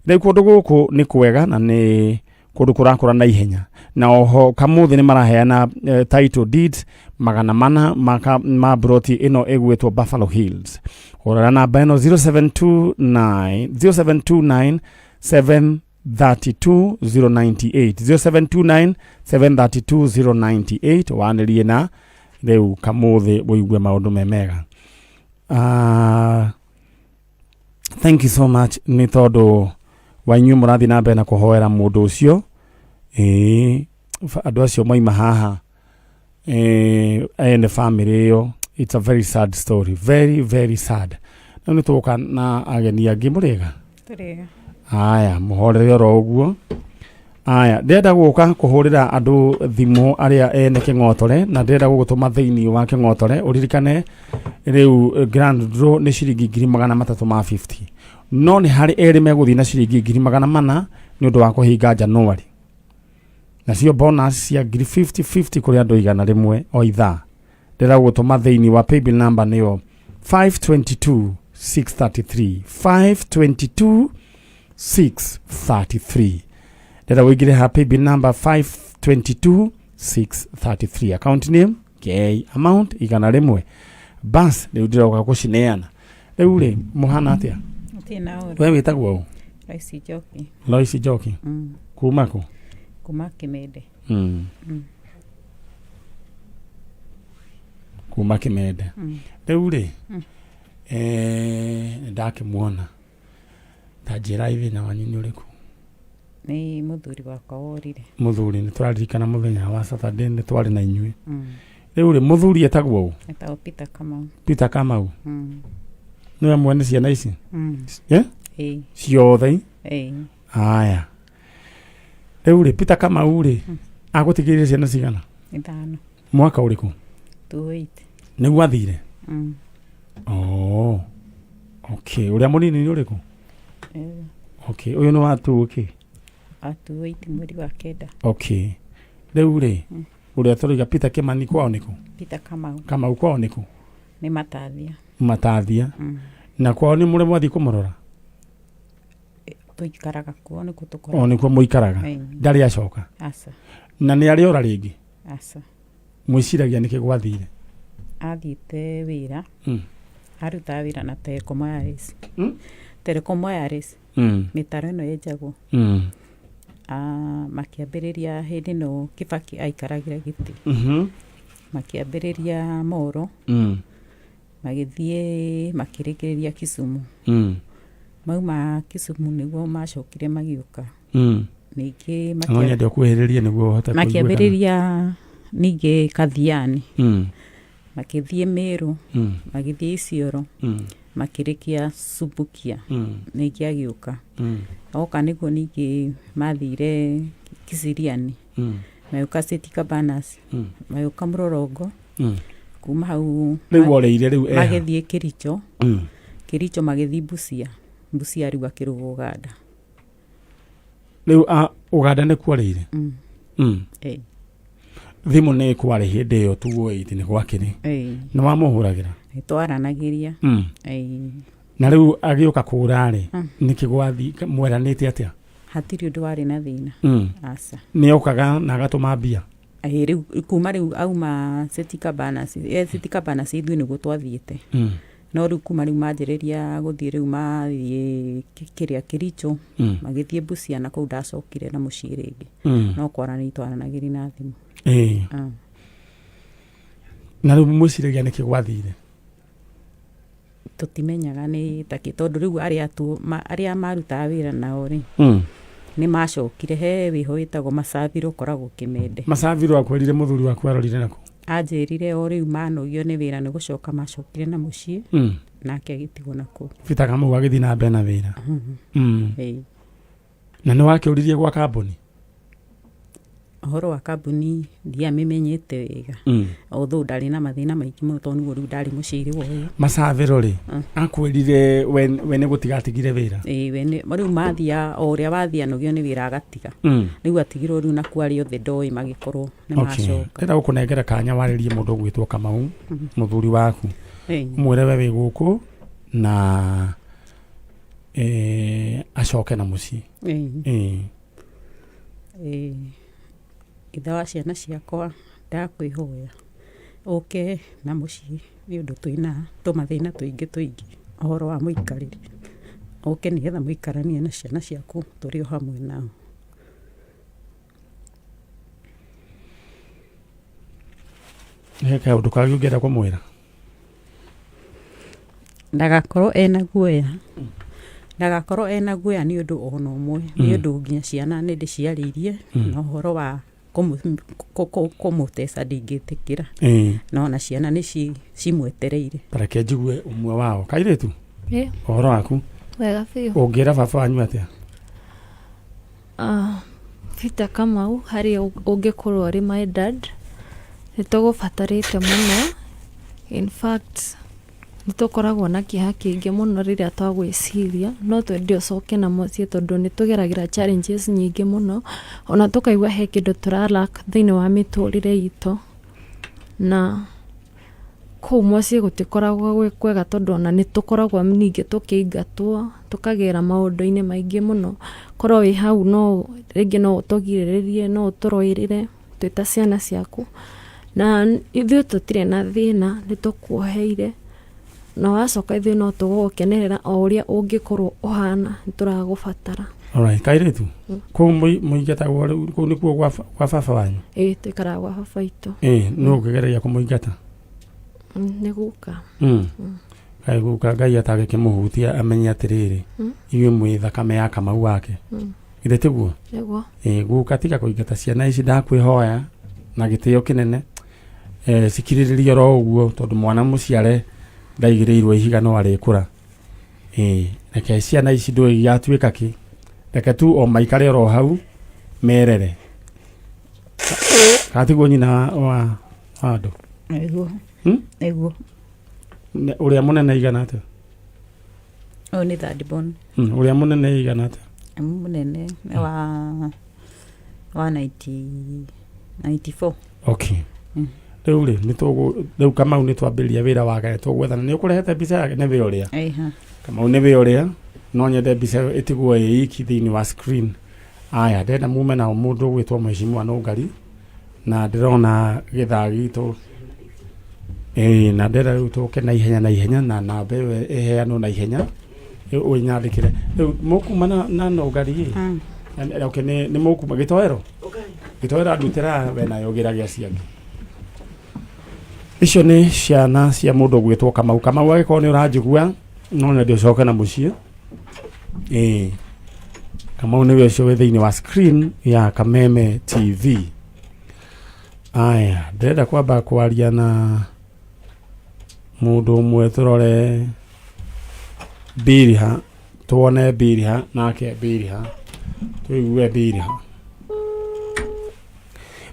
Rĩu kũndũ gũkũ nĩ kwega na nĩ kũndũ kũrakũra na ihenya. Na oho kamũthĩ nĩ maraheana title deeds 400 ma broti ĩno ĩgwĩtwo Buffalo Hills. Hũra namba ĩno 0729 732 098 0729 732 098 wanĩrie na rĩu kamũthĩ wĩigue maũndũ memega. Thank you so much nĩ tondũ wanyu mũrathi na mbere na kũhoera mũndũ ũcio andũ acio moima haha ene family ĩyo. It's a very sad story, very very sad. Na nĩ tũka na ageni angĩ mũrĩga aya mũhorere oro ũguo. Aya ndĩrenda gũka kũhũrĩra andũ thimũ arĩa ene Kĩng'otore na ndĩrenda gũgũtũma thĩinĩ wa Kĩng'otore ũririkane rĩu grand draw nĩ ciringi 350 no nĩ harĩ erĩ megũthiĩ na ciringi 400 nĩ ũndũ wa kũhinga January. Nacio bonus cia 50-50 kũrĩ andũ 100 o ithaa. Ndĩrenda gũgũtũma thĩinĩ wa paybill number nĩyo 522-633 522-633. Ndĩrenda wĩingĩre ha paybill number 522-633 account name K amount 100 bas rĩu ndĩroka gũcineana. Rĩu rĩ mũhana atĩa? Wewe wĩtagwo ũ? Loisi Njoki. Kuma kũ? Kuma Kimende. Kuma Kimende. Rĩu rĩ ndakĩmuona ta njĩra ithenya wanyu nĩ ũrĩkũ? Nĩ mũthuri wakwa worire. Mũthuri nĩ tũraririkana mũthenya wa Saturday nĩ twarĩ na inyuĩ. Rĩu rĩ mũthuri etagwo ũ? Etagwo Peter Kamau. Peter Kamau. Nĩwe mwene ciana ici? Ĩĩ. Ciothe? Ĩĩ. Aya. Rĩu rĩ Peter Kamau rĩ agũtigĩrĩire ciana cigana? 5. Mwaka ũrĩkũ? 28. Nĩguo athire? Okay. Ũrĩa mũnini nĩ ũrĩkũ? Okay. Ũyũ nĩ wa tu okay. Atu mweri wa 9. Okay. Rĩu rĩ ũrĩa tũrĩga Peter Kimani kwao nĩkũ? Peter Kamau. Kamau kwao nĩkũ? Nĩ Matathia. Matathia. Na kwao nĩ mũrĩ mwathi kũmũrora? Tũikaraga kuo nĩkuo tũkoragwo. Nĩkuo mũikaraga? Ndarĩ acoka? Aca. Na nĩ arĩ ora rĩngĩ? Aca. Mwĩciragia nĩkĩ gwathire? Athiĩte wĩra. Arutaga wĩra na Telecom Wireless. Telecom Wireless. Mĩtaro ĩno yenjagwo. Makĩambĩrĩria hĩndĩ ĩno Kibaki aikaragĩra gĩtĩ. Makĩambĩrĩria Moro. Magĩthiĩ makĩrĩkĩrĩria Kisumu. mauma Kisumu niguo macokire magĩũka ningĩ Anonya ndio kuhĩrĩria niguo hote kũigua makĩambĩrĩria ningĩ Kathiani magĩthiĩ Meru magĩthiĩ Isiolo makĩrĩkia Subukia ningĩ agĩũka oka niguo ningĩ mathire Kisiriani magĩũka City Cabanas magĩũka Mlolongo kuma hau magĩthiĩ Kericho Kericho magĩthiĩ Busia rĩu akĩrũga Uganda rĩu Uganda nĩ kwarĩire thimũ nĩ kwarĩ hĩndĩ ĩyo tuoĩte nĩ gwakĩrĩ nĩ wamũhũragĩra twaranagĩria na rĩu agĩũka kũrarĩ nĩkĩ gwathi mweranĩte atĩa hatirĩ ũndũ warĩ na thĩna aca nĩ okaga na agatũma mbia rĩu kuma rĩu auma City Cabanas ithuĩ nĩguo twathiĩte no rĩu kuma rĩu manjĩrĩria gũthiĩ rĩu mathiĩ kĩrĩa Kericho magĩthiĩ Busia na kũu ndacokire na mũciĩ rĩngĩ no kwaranĩria twaranagĩria na thimũ na rĩu mũciragia nĩkĩ gwathire tũtimenyaga nĩ takĩ tondũ rĩu arĩa marutaga wĩra nao rĩ nĩ macokire he wĩho wĩtagwo Macaviro ũkoragwo Kĩmende Macaviro akwĩrire mũthuri waku arorire nakũ anjĩrire o rĩu manogio nĩ wĩra nĩ gũcoka macokire na mũciĩ nake agĩtigwo nakũ bitaga mũu agĩthiĩ na mbere na wĩra na nĩ wakĩũririe gwa kambuni ũhoro wa kambuni ndiamĩmenyete wega although ndarĩ na mathĩna maingĩ mũno tondũ nĩguo rĩu ndarĩ mũciĩ woyo Macaviro rĩ akwĩrire we nĩ gũtigatigire wĩra rĩu mathia o ũrĩa wathia anogio nĩ wĩra agatiga rĩu atigirwo rĩu nakuo arĩ othe ndoĩ magĩkorwo nĩ macoka ndĩra gũkũnengera kanya warĩrie mũndũ ũgwĩtwo Kamau mũthuri waku mwĩre we wĩ gũkũ na acoke na mũciĩ ithe wa ciana ciakwa ndakwĩhoya ũke na mũciĩ nĩ ũndũ twĩna tũmathĩna tũingĩ ũhoro wa mũikarĩre ũke nĩgetha mũikaranie na ciana ciaku tũrĩ o hamwe nao heka ũndũ kangĩ ũngĩenda kũmwĩra ndagakorwo ena guoya nĩ ũndũ ona ũmwe nĩ ũndũ nginya ciana nĩ ndĩciarĩirie na ũhoro wa kũmũteca ndingĩtĩkĩra no na ciana nĩ cimwetereire tareke njigue ũmwe wao kairĩtu ũhoro waku wega biũ ũngĩra baba wanyu atĩa Peter Kamau harĩ ũngĩkorwo arĩ my dad nĩ tũgũbatarĩte mũno in fact nĩ tũkoragwo na kĩeha kĩingĩ mũno rĩrĩa twagwĩciria no twende ũcoke na mũciĩ tondũ nĩ tũgeragĩra challenges nyingĩ mũno ona tũkaigua he kĩndũ tũralack thĩinĩ wa mĩtũrĩre itũ na kũu mũciĩ gũtikoragwo gwĩ kwega tondũ ona nĩ tũkoragwo ningĩ tũkĩingatwo tũkagera maũndũ-inĩ maingĩ mũno korwo wĩ hau no rĩngĩ no ũtũgirĩrĩrie no ũtũroĩrĩre twĩ ta ciana ciaku na ithuĩ tũtirĩ na thĩna nĩ tũkuoheire na wacoka ithuĩ no tũgũkenerera o ũrĩa ũngĩkorwo ũhana nĩ tũragũbatara kairĩtu kũu mũingatagwo rĩu kũu nĩkuo gwa baba wanyu tũikaraga gwa baba itũ nĩ ũkĩgereria kũmũingata nĩ guka kaĩ guka Ngai atagĩkĩmũhutia amenye atĩrĩrĩ inyuĩ mwĩ thakame ya Kamau wake githĩ tiguo guka tiga kũingata ciana ici ndakwĩhoya na gĩtĩo kĩnene cikirĩrĩria oro ũguo tondũ mwana mũciare ndaigĩrĩirwo ihiga no arĩkũra reke ciana ici ndũĩ igatuĩka kĩ reke tu o maikare oro hau merere katiguo nyina wa andũ eguo ũrĩa mũnene igana atĩa nĩ third born ũrĩa mũnene igana atĩa mũnene wa 94 okay rĩu rĩu Kamau nĩ twambĩrĩria wĩra wake tũgwethana nĩ ũkũrehete mbica yake nĩ we ũrĩa Kamau nĩ we ũrĩa no nyende mbica ĩtigwo ĩ iki thĩinĩ wa screen aya ndenda mume na mũndũ ũgwĩtwo Mheshimiwa Nũngari na ndĩrona gĩthaa gitũ na ndĩra rĩu tũke na ihenya na namba ĩyo ĩheanwo na ihenya ũnyandĩkĩre rĩu mũkuma na Nũngari nĩ mũkuma gĩtoero andutĩra we nayo gĩragia ciake icio nĩ ciana cia mũndũ ũgwĩtwo Kamau agĩkorwo nĩ ũranjigua no nyende ũcoke na mũciĩ kama unewe show thini wa screen ya Kameme TV. Aya, ndenda kwamba kwaria na mundu umwe turore Biriha, tuone Biriha nake Biriha tuigue Biriha.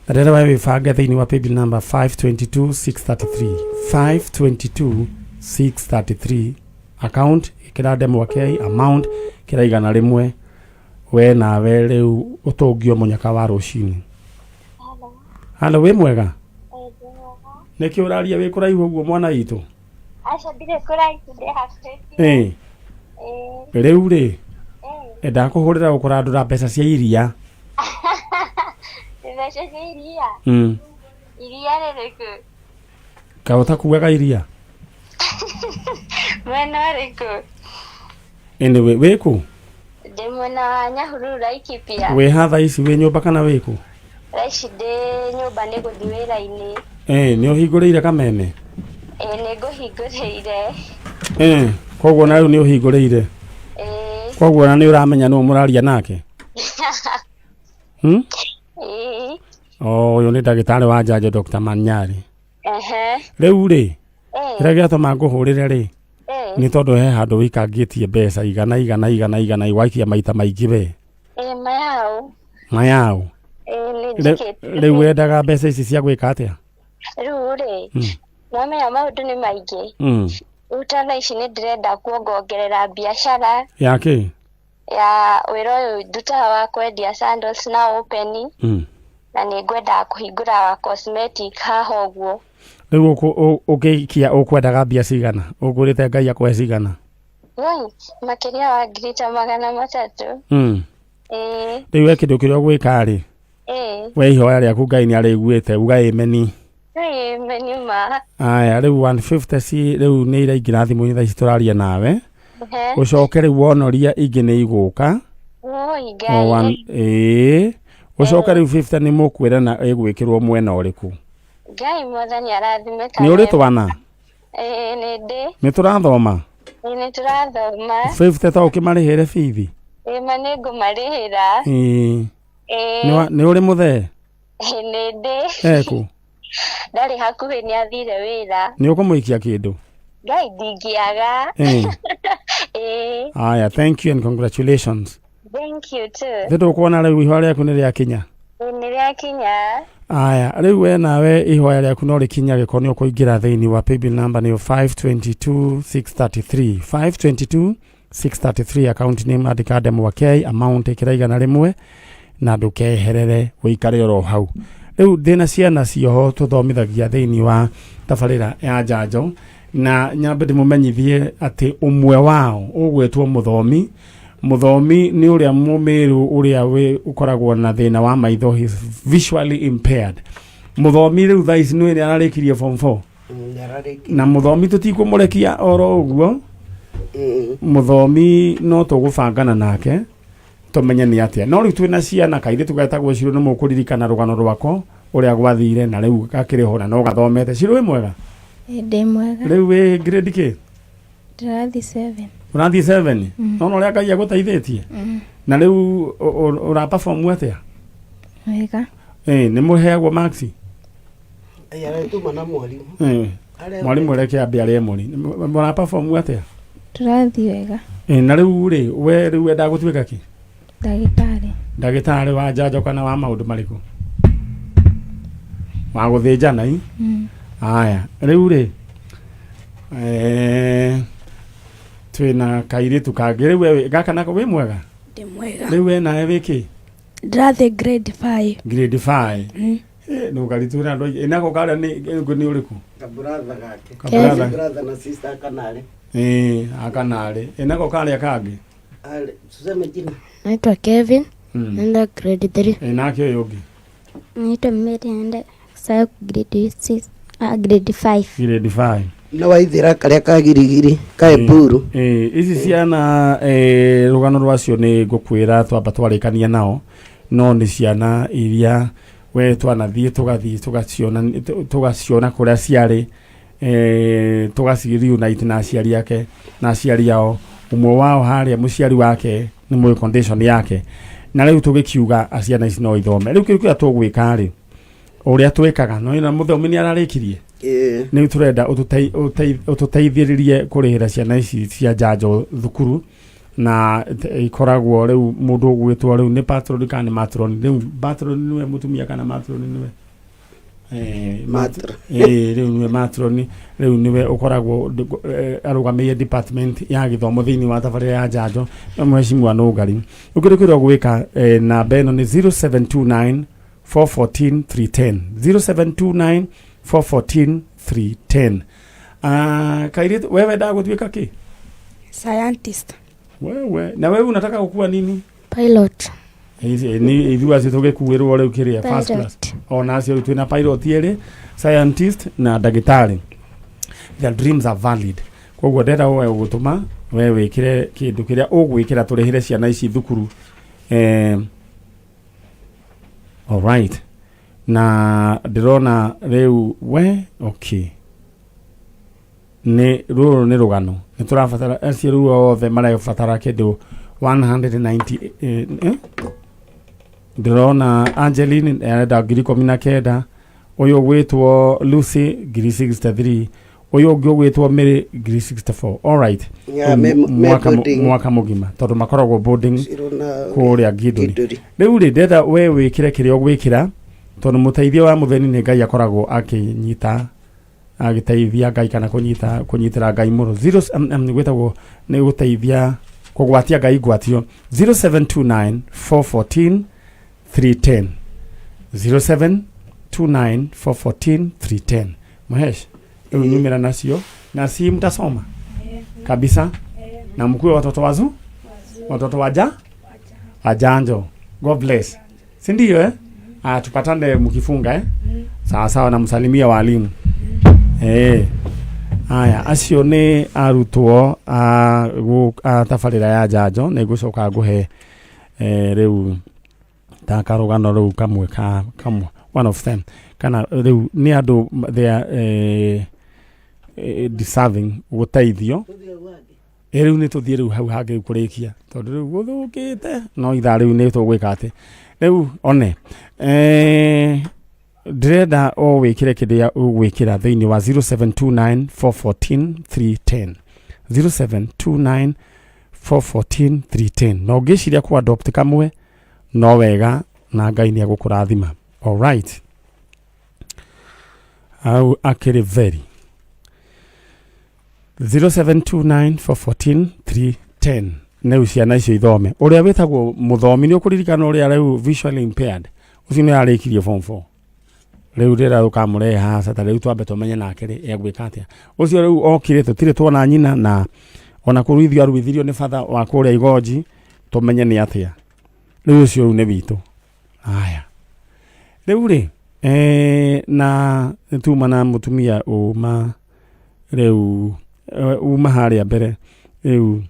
Ndenda wewe faga thini wa paybill number 522633 522633 account ikira demo ke amount kira igana rimwe we na we riu utungio munyaka wa rucini. Halo we mwega? Neki uraria we kuraihu uguo mwana itu? Acha ndire kuraihu ndi hakuhi. Riu ri ndakuhurira ukurandura mbeca cia iria. Mbeca cia iria? Iria ririku? Kauta kuwaga iria? Mwena riku? Anyway, weku? Ndi mwena wa Nyahururu Laikipia. We hatha ici we nyumba kana weku? Raici ndi nyumba ni guthi wira-ini. Ni uhinguriire Kameme? Ni nguhinguriire. Koguo na riu ni uhinguriire? Koguo na ni uramenya no muraria nake? Uyu ni ndagitari wa njanjo Dr. Man Nyari. Riu ri kira giatuma nguhurire ri ni tondu he handu wikangitie mbeca igana iwaikia maita maingi we. Mayau. Riu wendaga mbeca ici cia gwika atia? Riu ri nomenya maundu ni maingi. Utana ici ni ndirenda kuongerera biashara. Yaki? Ya wira uyu ndutaga wa kwendia sandals na open. Na ni ngwenda kuhingura wa cosmetic haha uguo. Riu ugikia ukwendaga mbia cigana? Ugurite ngai akwe cigana? Makiria wa ngirita 300. Riu we kindu kiria gwika ri we ihoya riaku ngai ni ariguite uga imeni. Imeni ma. Aya riu 150 si riu ni iraingira thimu-ini thaa ici turaria nawe. Ucoke riu wonoria ingi ni iguka. Ucoke riu 50 ni mukwira na igwikirwo mwena uriku? Ngai mwathani arathime ni uri twana? Ni ndi. Ni turathoma? Ni turathoma. 50 ta ukimarihire bithi? Mane ngumarihira. Ni uri muthee? Ni ndi. Eku? Ndari hakuhi ni athire wira. Ni ukumuikia kindu? Ngai ndingiaga. Aya, thank you and congratulations. Thank you too. Thitu kuona riu ihoya riaku ni riakinya? Ni riakinya. Aya, riu we nawe ihoya riaku no rikinya giko ni ukuingira thiini wa paybill number ni 522633 522633 account name andika demo wa K amount ikira igana rimwe na ndukeherere uikare oro hau. Riu thina ciana cioho tuthomithagia thiini wa tabarira ya njanjo na nyambe ndimumenyithie ati umwe wao ugwetwo muthomi ni uria mumiru uria we ukoragwo na thina wa maitho, he's visually impaired. Muthomi riu thaa ici ni ararikirie form 4 na muthomi tutikumurekia oro uguo. Muthomi no tugubangana nake tumenye ni atia. No riu twina ciana kaire tugetagwo Ciro ni mukuririkana rugano rwako uria gwathire na riu gakiri hona no gathomete. Ciro we mwega? Ndi mwega. Riu we grade ke? Ndirathi 7. Urathi 7? No ria ngai aguteithetie? Na riu ura perform atia? Wega. Ni muheagwo marks? Aretuma na mwalimu. Mwalimu reke ambia ri emuri. Ura perform atia? Turathi wega. Na riu ri we riu enda gutwika ki? Ndagitari wa njanjo kana wa maundu mariku? Wa guthinjana i? Aya, riu ri twina kairitu kangi riu we gaka nako we mwega? Ndi mwega. Riu we nae wiki? Ndirathi grade 5. Grade 5? No garitura ndo inako kara ni uriku? Kabratha gake. Kabratha na sister Kanale. Akanale. Inako kale kangi? Tuseme jina. Naitwa Kevin. Nenda grade 3. Nake yogi? Naitwa Mary nenda sa grade 6. Grade 5. Grade 5. Na waithira karia kagirigiri kae buru. Ici ciana rugano rwacio ni ngukwira twamba twarikania nao no ni ciana iria we twanathie tugaciona kuria ciari tugaci reunite na aciari ake na aciari ao umwe wao haria muciari wake ni mu condition yake na riu tugikiuga aciana ici no ithome riu kiria tugwika ri uria twekaga no ina muthomi ni ararikirie ni turenda ututeithiririe kurihira ciana ici cia njanjo thukuru na ikoragwo riu mundu gwitwo riu ni patron kana matron riu patron niwe mutumia kana matron niwe riu niwe matron riu niwe ukoragwo arugamia department ya githomo thiini wa tabarira ya njanjo mheshimiwa Nugari ukirikirwo gwika namba eno ni 0729 414 310 0729 414 310 kairi wewe ndagutwika ki scientist wewe na wewe unataka kukuwa nini pilot ni ithua citugikuwirwo riu kiria first class ona cio twina pilot yele scientist na dagitari their dreams are valid koguo ndenda wewe gutuma wewe wikire kindu kiria ugwikira turihire ciana ici thukuru all right na ndirona riu we okay ni ruru ni rugano ni turafatara acio riu othe marafatara kindu 190 ndirona Angeline arenda ngiri 19 uyu gwitwo Lucy ngiri 63 uyu ungi gwitwo Mary ngiri 64 all right mwaka mugima tondu makoragwo boarding kuria Giduri riu ri ndenda we wikire kiria gwikira tondu muteithia wa mutheni ni Ngai akoragwo akinyita agiteithia Ngai kana kunyitira Ngai muro 0 gwitagwo ni guteithia kugwatia Ngai gwatio 0729 414 310 0729 414 310 Mahesh numera nacio na si mtasoma kabisa na mkuu watoto wazu watoto wajanjo God bless si ndio tupatane mkifunga sawa sawa na msalimia walimu aya acio ni arutwo tabarira ya njanjo ni gucoka nguhe riu ta karugano riu kamwe one of them kana riu ni andu they are deserving guteithio riu ni tuthie riu hau hangi kurikia tondu riu guthukite no itha riu ni tugwika ati riu one Dreda o wikire kidia ugwikira thiini wa 0729 414 310 0729 414 310 no giciria ku adopt kamwe no wega na Ngai ni agukurathima all right au akiri very 0729 414 310 ne uciana icio ithome uria witagwo muthomi ni ukuririkana uria riu visually impaired ucio ni arikirie form 4 riu rira ukamure hasa ta riu twambe tumenye nake ri egwika atia ucio riu okire tutire tuona nyina na ona kuruithio aruithirio ni father wa kuria igoji tumenye ni atia riu ucio ni bitu aya riu ri na tuma na mutumia uma riu uma haria mbere riu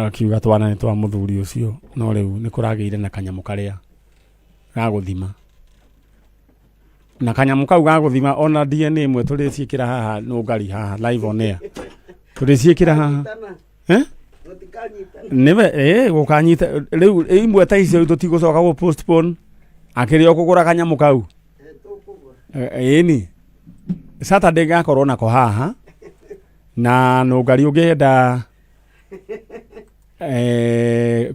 akiuga twana ni twa muthuri ucio no riu ni kurageire na kanyamu karia gaguthima na kanyamu kau gaguthima ona DNA imwe turiciikira haha Nugari haha live on air turiciikira haha neve gukanyita riu imwe ta icio tutigucoka go postpone akirio kugura kanyamu kau ni Saturday gakorwo nako haha na Nugari ugenda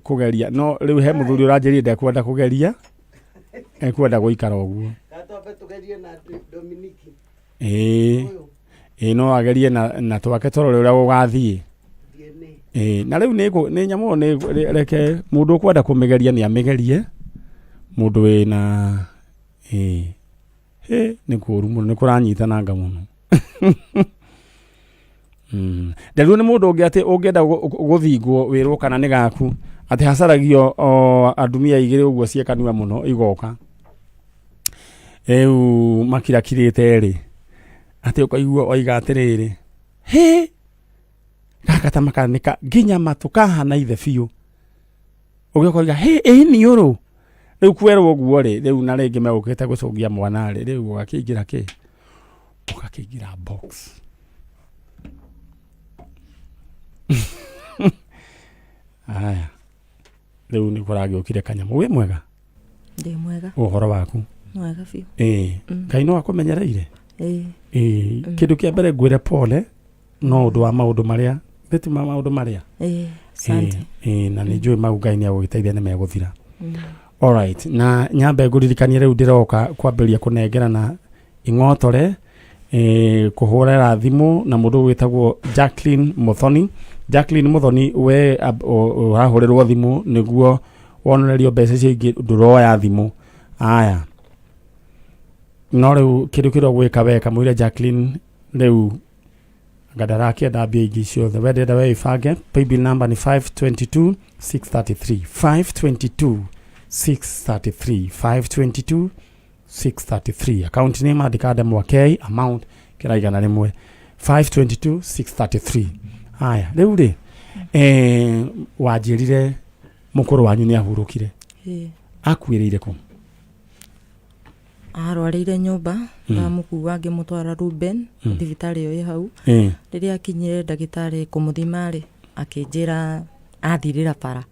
kugeria no riu he muthuri uranjiri ndekwenda kugeria ekwenda guikara uguo gatombe tugerie na Dominiki no agerie na twake torore uria gugathie na riu ni nyamu ni reke mundu kwenda kumigeria ni amigerie mundu wina ni kuru muno ni kuranyita nanga muno Dalu ni mundu ungi ati ungenda guthingwo wirwo kana ni gaku ati hasaragio adumia igire uguo ciekanua muno igoka makirakirite ri ati ukaigua oiga atiriri gakata makanika nginya matukahana ithe biu ugiukoiga ni uru riu kwerwo uguo ri riu na ringi megukite gucogia mwana ri riu ugakiingira ugakiingira box Aya. Rĩu nĩ kũragĩũkire kanyamu. Wĩ mwega? Ndĩ mwega. Ũhoro waku? Mwega biũ. Ngai no akũmenyereire? Kĩndũ kĩa mbere ngwĩre pole no ũndũ wa maũndũ marĩa thitima maũndũ marĩa na nĩ njũĩ mau Ngai nĩ agũgĩteithia nĩ megũthira. Alright, na nyambe ngũririkanie rĩu ndĩroka kwambĩrĩria kũnengerana ing'otore kũhũrĩra thimũ na mũndũ wĩtagwo Jacqueline Muthoni. Jacqueline Muthoni, we ũrahũrĩrwo thimũ nĩguo wonererio mbeca icio ingĩ ndũroya thimũ. Aya, no rĩu kĩndũ kĩrĩa gwĩka weka mwĩre Jacqueline rĩu ngadarake mbia ingĩ ciothe wendenda we ibange. Paybill number ni 522 633 522 633 522 633. Account name andĩka Mwakei, amount kĩraigana rĩmwe 522 633. Aya, rĩu rĩ wanjĩrire mũkũrũ wanyu nĩ ahurũkire. Akuĩrĩire kũ? Arwarĩire nyũmba, ndamũkua ngĩmũtwara Ruben thibitarĩ ĩyo ĩ hau. Rĩrĩa akinyire ndagĩtarĩ kũmũthima rĩ, akĩnjĩra athirĩra bara.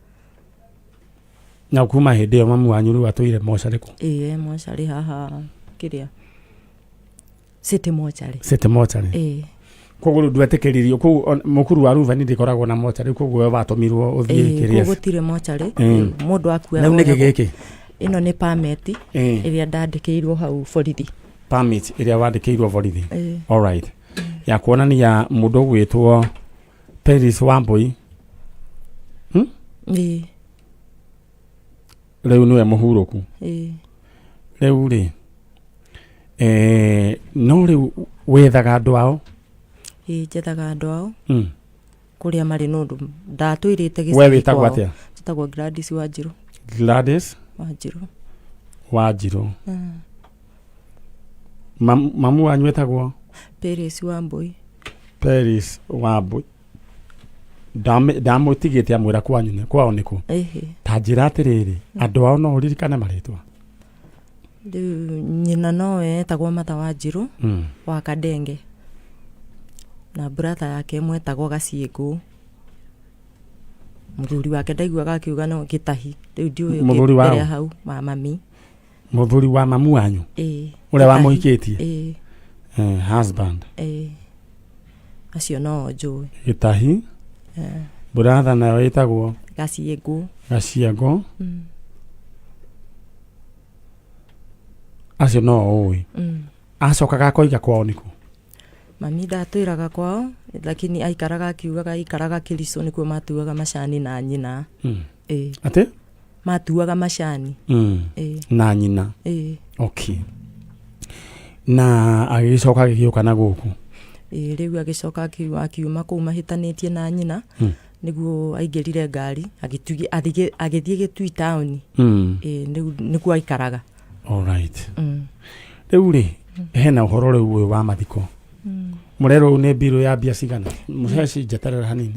Na kuma hĩndĩ ĩyo mamu wanyu rĩu atũire mocarĩ kũ? Mocarĩ haha kĩrĩa City mocarĩ. City mocarĩ. Koguo ndwetĩkĩririo kũu mũkuru wa Ruben ndĩkoragwo na mocarĩ, koguo we watũmirwo ũthiĩ kĩrĩa. Koguo gũtirĩ mocarĩ, mũndũ akuaga. Rĩu nĩkĩ gĩkĩ? Ĩno nĩ permit ĩrĩa ndandĩkĩirwo hau borithi. Permit ĩrĩa wandĩkĩirwo borithi. Alright. Ya kuonania mũndũ gwĩtwo Paris Wambui. Rĩu nĩwe mũhurũku. Rĩu rĩ no rĩu wethaga andũ ao? Njethaga andũ ao kũrĩa marĩ nũndũ ndatũirĩte gĩcagi. We wĩtagwo atĩa? Njĩtagwo Gladys Wanjirũ. Gladys Wanjirũ. Mamu wanyu wĩtagwo? Paris Wambui. Paris Wambui. Ndamũtigĩte amwĩra kwanyu kwao nĩkũ? Ta njĩra atĩrĩrĩ, andũ ao no ũririkane marĩtwa? Nyina nowe etagwo Martha Wanjirũ wa Kadenge, na brother yake mwetagwo Gaciĩngũ. Mũthuri wake ndaiguaga akiuga no Gĩtahi. Rĩu ndiũĩ ũkĩrĩa hau mami. Mũthuri wa mamu wanyu? Ũrĩa wamũhikĩtie? Husband. Acio no njũĩ. Gĩtahi. Brother nawe wĩtagwo? Gaciĩngũ. Acio no ũĩ. Acokaga akoiga kwao nĩkũ? Mami ndatwĩraga kwao, lakini aikaraga akiugaga aikaraga Kĩricũ nĩkuo matuaga macani na nyina. Atĩ? Matuaga macani. Na nyina. Okay. Na agĩcoka agĩgĩũka na gũkũ? Rĩu agĩcoka akiuma kũu mahĩtanĩtie na nyina nĩguo aingĩrire ngari agĩthiĩ Gĩtui town. Nĩkuo aikaraga. Alright. Rĩu rĩ hena ũhoro rĩu ũyũ wa mathiko. Mũrero nĩ mbirũ ya mbia cigana? Mũheci njeterera hanini.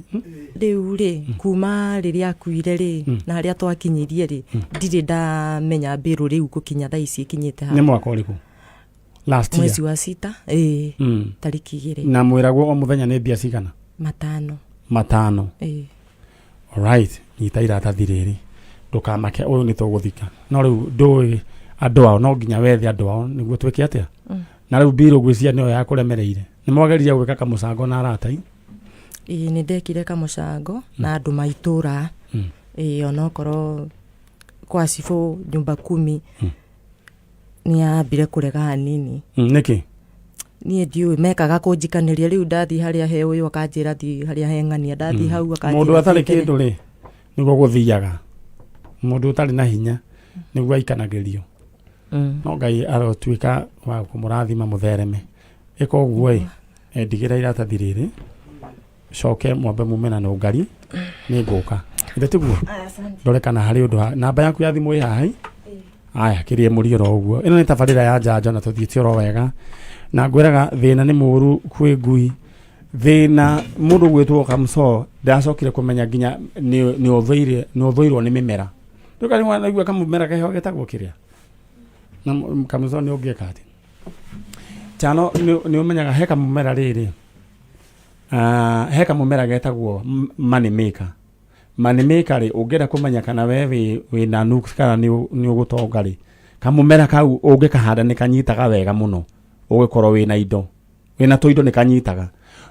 Rĩu rĩ kuma rĩrĩa akuire rĩ na harĩa twakinyirie rĩ ndirĩ ndamenya mbirũ rĩu gũkinya thaa ici ikinyĩte haha. Nĩ mwaka ũrĩkũ? Last year. Mwezi wa sita. Tariki 2. Na mwĩragwo o mũthenya nĩ mbia cigana? 5. Alright, nyita iratathi rĩrĩ ndũkamake ũyũ nĩ tũgũthika. No rĩu ndũĩ andũ ao no nginya wethe andũ ao nĩguo twĩke atĩa? Na rĩu mbirũ gwĩcia nĩyo ya kũremereire. Nĩ mwageririe gwĩka kamũcango na arata? Nĩ ndekire kamũcango na andũ maitũra. Onokorwo kwa cibũ nyumba 10 nĩ ambire kũrega hanini. Nĩkĩ? Niĩ ndiũĩ mekaga kũnjikanĩria. Rĩu ndathi harĩa he ũyũ akanjĩra thi harĩa he ng'ania ndathi hau akanjĩra. Mũndũ atarĩ kĩndũ rĩ nĩguo gũthiaga. Mũndũ ũtarĩ na hinya nĩguo aikanagĩrio. No Ngai arotuĩka wa kũmũrathima mũthereme. Ĩka ũguo ndigĩra iratathi rĩrĩ coke mwambe mumena na ũngari nĩ ngũka. Ithe tiguo ndore kana harĩ ũndũ namba yaku ya thimũ ĩ haha? Aya kĩrĩe mũriũro ũguo. Ĩno nĩ tabarĩra ya njanjo na tũthiĩte oro wega. Na ngwĩraga thĩna nĩ mũru kwĩ ngui. Thĩna mũndũ gwĩtwo Kamso ndacokire kũmenya nginya nĩ ũthũirwo nĩ mĩmera. Ndũka nĩ wanaigua kamũmera keho getagwo kĩrĩa. Na Kamso nĩ ũngĩka atĩ. Chano nĩ ũmenyaga he kamũmera rĩrĩ. he kamumera getagwo money maker. Money maker ri ungera kumenya kana we na nuks kana ni ugutonga ri kamumera kau ungikahanda ni kanyitaga wega muno ugikorwo we na indo we na toindo ni kanyitaga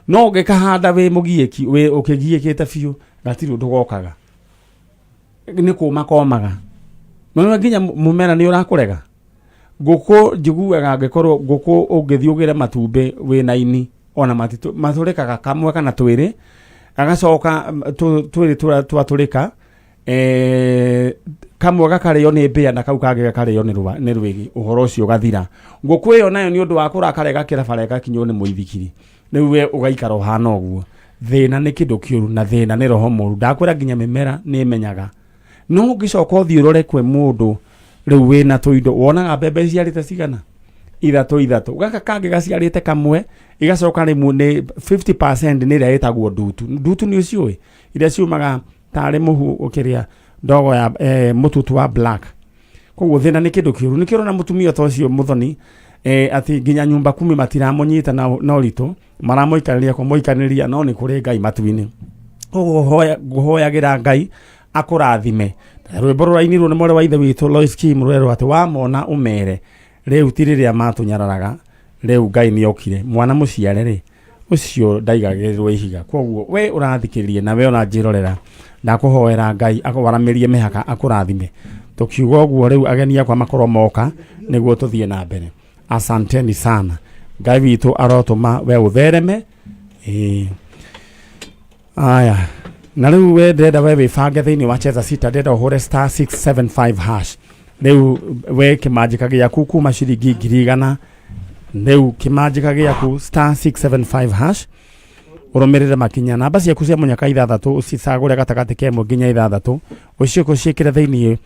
no ungikahanda we mugieki we ukigiekite biu gatiri undu gokaga ni kuma komaga no nginya mumera ni urakurega nguku njiguaga ngikorwo nguku ungithiugire matumbe we na ini ona maturikaga kamwe kana twiri agacoka twiri twaturika kamwe gakario ni mbia na kau kage gakario ni rwigi uhoro ucio gathira nguku iyo nayo ni undu wa kurakarega kira farega kinyo ni muithikiri niwe ugaikara hana uguo thina ni kindu kiuru na thina ni roho muru ndakwira nginya mimera ni imenyaga no ngicoka uthiurore kwe mundu riu wina tuindo wonaga mbembe ciarite cigana ithatu gaka kage gaciarite kamwe igacoka rimu ni 50% ni ria itagwo ndutu ni ucioi ira ciumaga tari muhu ukiria ndogo ya mututu wa black koguo thina ni kindu kiuru ni kirona mutumia to cio muthoni ati nginya nyumba 10 matiramunyita na urito maramoikaniria ko moikaniria no ni kuri Ngai matuini koguo guhoyagira Ngai akurathime rwimbo rurainirwo ni mwere wa ithe witu Lois Kim rwero ati wamona umere riu tiriria matunyararaga riu Ngai ni okire mwana muciare ri ucio ndaigagirirwo ihiga koguo we urathikiririe na we ona njirorera ndakuhoera Ngai akwaramirie mihaka akurathime tukiuga guo riu agenia kwa makoro moka niguo tuthie na mbere asanteni sana Ngai witu arotuma we uthereme aya na riu we ndenda we wibange thiini wa cheza sita ndenda uhure *675# riu we kimanjika giaku kuma ciringi 100 riu kimanjika giaku *675# urumirire makinya namba ciaku cia munyaka 6 ucicagure gatagati kemwe nginya 6 ucio kuciikira thiini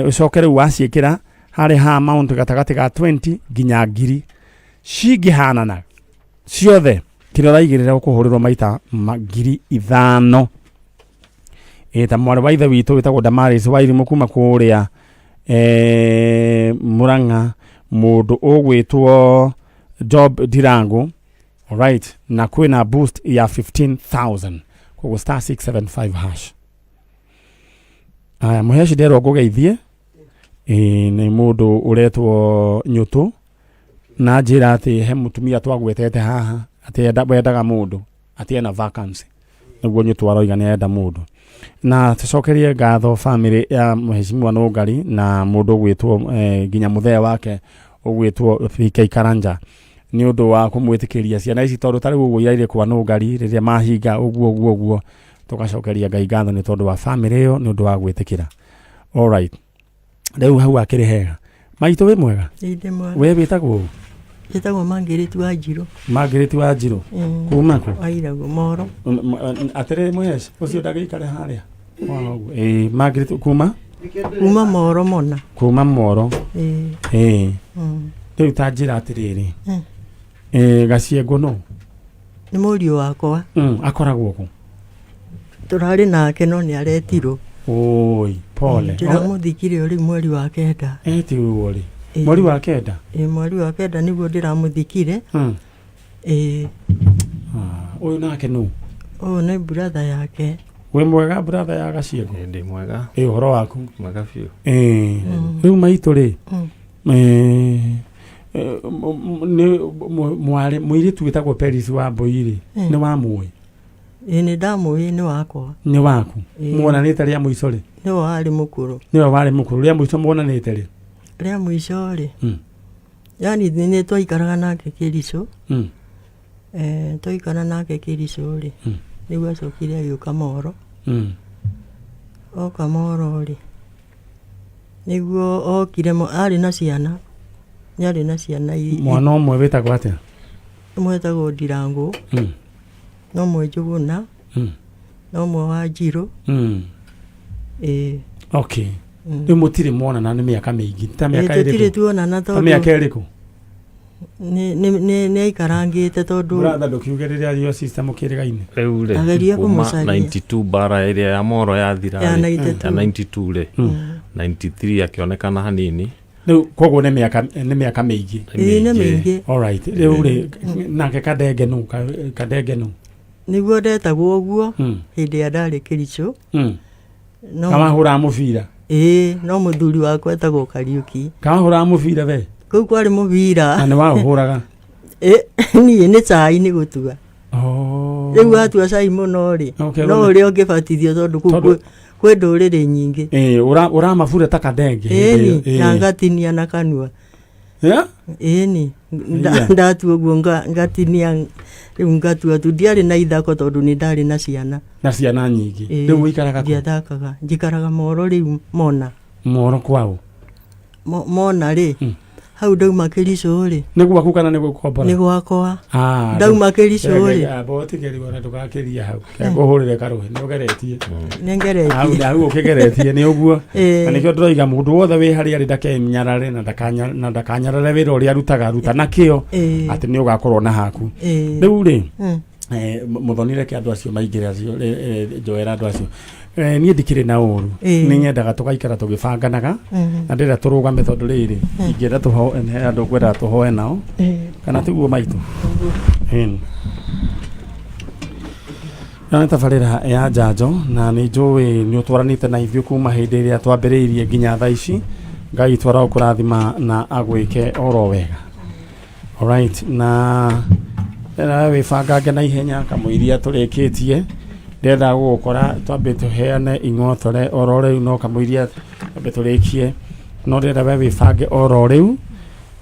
ucokere waciikira hari ha amount gatagati ga 20 nginya 1000 cingihanana ciothe kiraraigirira kuhurirwo maita 5,000 ta mwari wa ithe witu witagwo Damaris wa irimu kuma kuria Muranga mundu ugwitwo Job Dirango alright na kwina boost ya 15,000 koguo *675# aya muheshi ndero ngugeithie ni mundu uretwo Nyutu na njira ati he mutumia twagwetete haha ati endaga mundu ati ena vacancy niguo Nyutu aroiga ni enda mundu na tucokerie ngatho family ya Mheshimiwa Nugari na mundu gwitwo nginya muthea wake ugwitwo PK Karanja ni undu wa kumwitikiria ciana ici tondu tari guo iraire kwa Nugari riria mahinga uguo tugacokeria Ngai ngatho ni tondu wa family iyo ni undu wa gwitikira alright riu hau akiri hega maitu we mwega we witagwo Yetagwo Margaret wa Njiro kuma ku airago moro atere mwesh ucio ndagikare haria Margaret kuma moro mona kuma moro riu tanjira atiriri gaciengo no ni murio wakwa akoragwo ku turari nake no ni aretirwo oi pole ndiramuthikire uri mweri wa kenda etirwo ri mweri wa kenda mweri wa kenda niguo ndiramuthikire uyu nake nu ni brother yake we mwega brother ya gaciengo ndi mwega uhoro waku mwega fiu riu maitu ri ni mwari mwiritu witagwo Peris wa Mboiri ni wa muwi ni ndamui ni wakwa ni waku muonanite ria muico ri ni wari mukuru ria muico muonanite ri ria muico ri yani ni twaikaraga nake Kirico twaikara nake Kirico ri niguo acokire agiuka Moro oka Moro ri niguo okire ari na ciana nyari na ciana mwana umwe witagwo atia mwetagwo Ndirango no mwe Njuguna no mwe wa Njiro okay ni mutire mwana na ni miaka mingi ta miaka iriku tire tuona na tondu miaka iriku ni aikarangite tondu brother ndukiugiriria rio system kirigaine riu ri kuma 92 bara iria ya Moro yathira ya 92 ri 93 akionekana hanini riu koguo ni miaka mingi ni mingi alright riu ri nake kadenge nu niguo ndetagwo ũguo hĩndĩ ya ndarĩ Kericho. Kama hũra mũbira. No mũthuri wakwa etagwo Kariuki. Kama hũra mũbira we. Kũu kwarĩ mũbira. Na nĩ wahũraga. Niĩ nĩ cai nĩ gũtua. Rĩu watua cai mũno rĩ, no ũrĩa ũngĩbatithio tondũ kũu kwĩ ndũrĩrĩ nyingĩ. Ũramabura ta kadenge. Na ngatinia na kanua. Ĩni ndatua ũguo ngatinia rĩu ngatua tu ndiarĩ na ithako tondũ nĩ ndarĩ na ciana. Na ciana nyingĩ. Rĩu ũikaraga kũ? Ndiathakaga, njikaraga Moro rĩu Mona. Moro kwao? Mona rĩ, hau ndauma Kericho rĩ. Nĩ gwaku kana nĩ gũkombora? Nĩ gwakwa. Ndauma Kericho rĩ. Botikeri wona ndũgakĩria hau. Kũhũrĩre karũhe nĩ ũgeretie. Nĩ ngeretie. Hau ũkĩgeretie nĩ ũguo. Na nĩkĩo ndĩroiga mũndũ wothe wĩ harĩa arĩ ndakenyarare na ndakanyarare wĩra ũrĩa arutaga ruta na kĩo atĩ nĩ ũgakorwo na haku. Rĩu rĩ mũthonire kĩ andũ acio maingĩre acio njoera andũ acio. Niĩ ndikĩrĩ na ũru nĩ nyendaga tũgaikara tũgĩbanganaga na ndĩrenda tũrũgame tondũ rĩrĩ ingĩenda andũ kwenda tũhoe nao kana tiguo maitũ. Nĩ tabarĩra ya njanjo na nĩ njũĩ nĩ ũtwaranĩte na ithuĩ kuma hĩndĩ ĩrĩa twambĩrĩirie nginya thaa ici. Ngai twara kũrathima na agwĩke oro wega. Alright, na wĩbangange na ihenya kamũiria tũrĩkĩtie. Ndenda gũkora twambe tũheane ing'otore oro rĩu no kamũiria twambe tũrĩkie no ndenda we wĩbange oro rĩu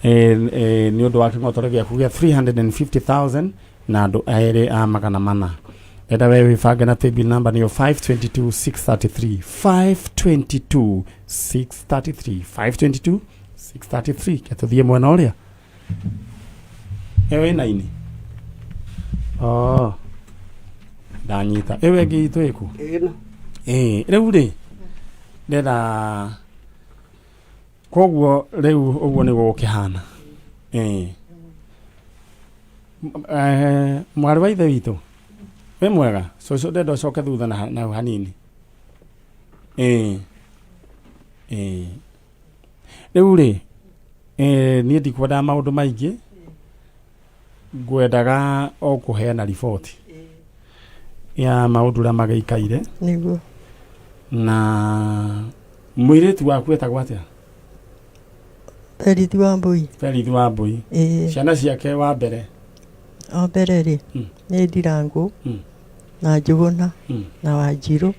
nĩ ũndũ wa kĩng'otore gĩaku gĩa 350,000 na andũ erĩ a magana mana. Ndenda we wĩbange na paybill number nĩyo 522,633 522,633 522,633 ketũthiĩ mwena ũrĩa ĩna ini ndanyita ewe ngĩitũ ĩkũ rĩu rĩ ndenda koguo rĩu ũguo nĩ gũkĩhana mwarĩ wa ithe witũ we mwega cũcũ ndenda ũcoke thutha na hanini rĩu rĩ niĩ ndikwendaga maũndũ maingĩ ngwendaga o kũheana riboti ya maũndũ ũrĩa magĩikaire nĩguo na mũirĩtu waku etagwo atĩa? Perithi wa Mbui. Perithi wa Mbui. Ciana ciake wa mbere rĩ nĩ Ndirangũ na Njũgũna na Wanjirũ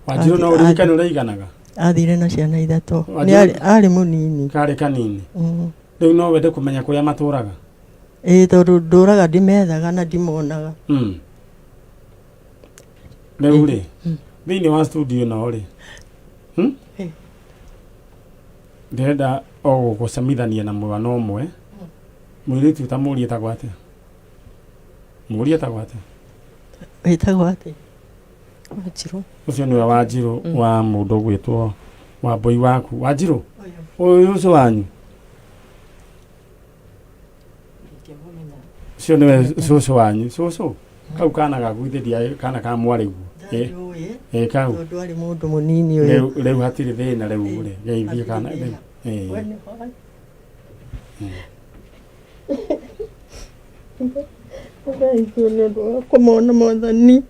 Wanjirũ no ũririkane ũrĩa aiganaga? Athire na ciana ithatũ arĩ mũnini karĩ kanini. Rĩu no wende kũmenya kũrĩa matũraga? Tondũ ndũraga ndimethaga na ndimonaga. Rĩu rĩ thĩinĩ wa studio no rĩ ndĩrenda o gũgũcemithania na mwana ũmwe mũirĩtu ta mũriĩ etagwo atĩa? Mũriĩ etagwo atĩa? Etagwo atĩa? Wanjirũ. Ũcio nĩwe Wanjirũ wa mũndũ gwĩtwo wa Mbui waku. Wanjirũ ũyũ ũcio wanyu ũcio nĩwe cũcũ wanyu? Cũcũ kau kana gagwithĩria kana ka mwarĩ guo kau tondũ arĩ mũndũ mũnini ũyũ rĩu hatirĩ thĩna rĩu rĩ geithie kana kũmona Mwathani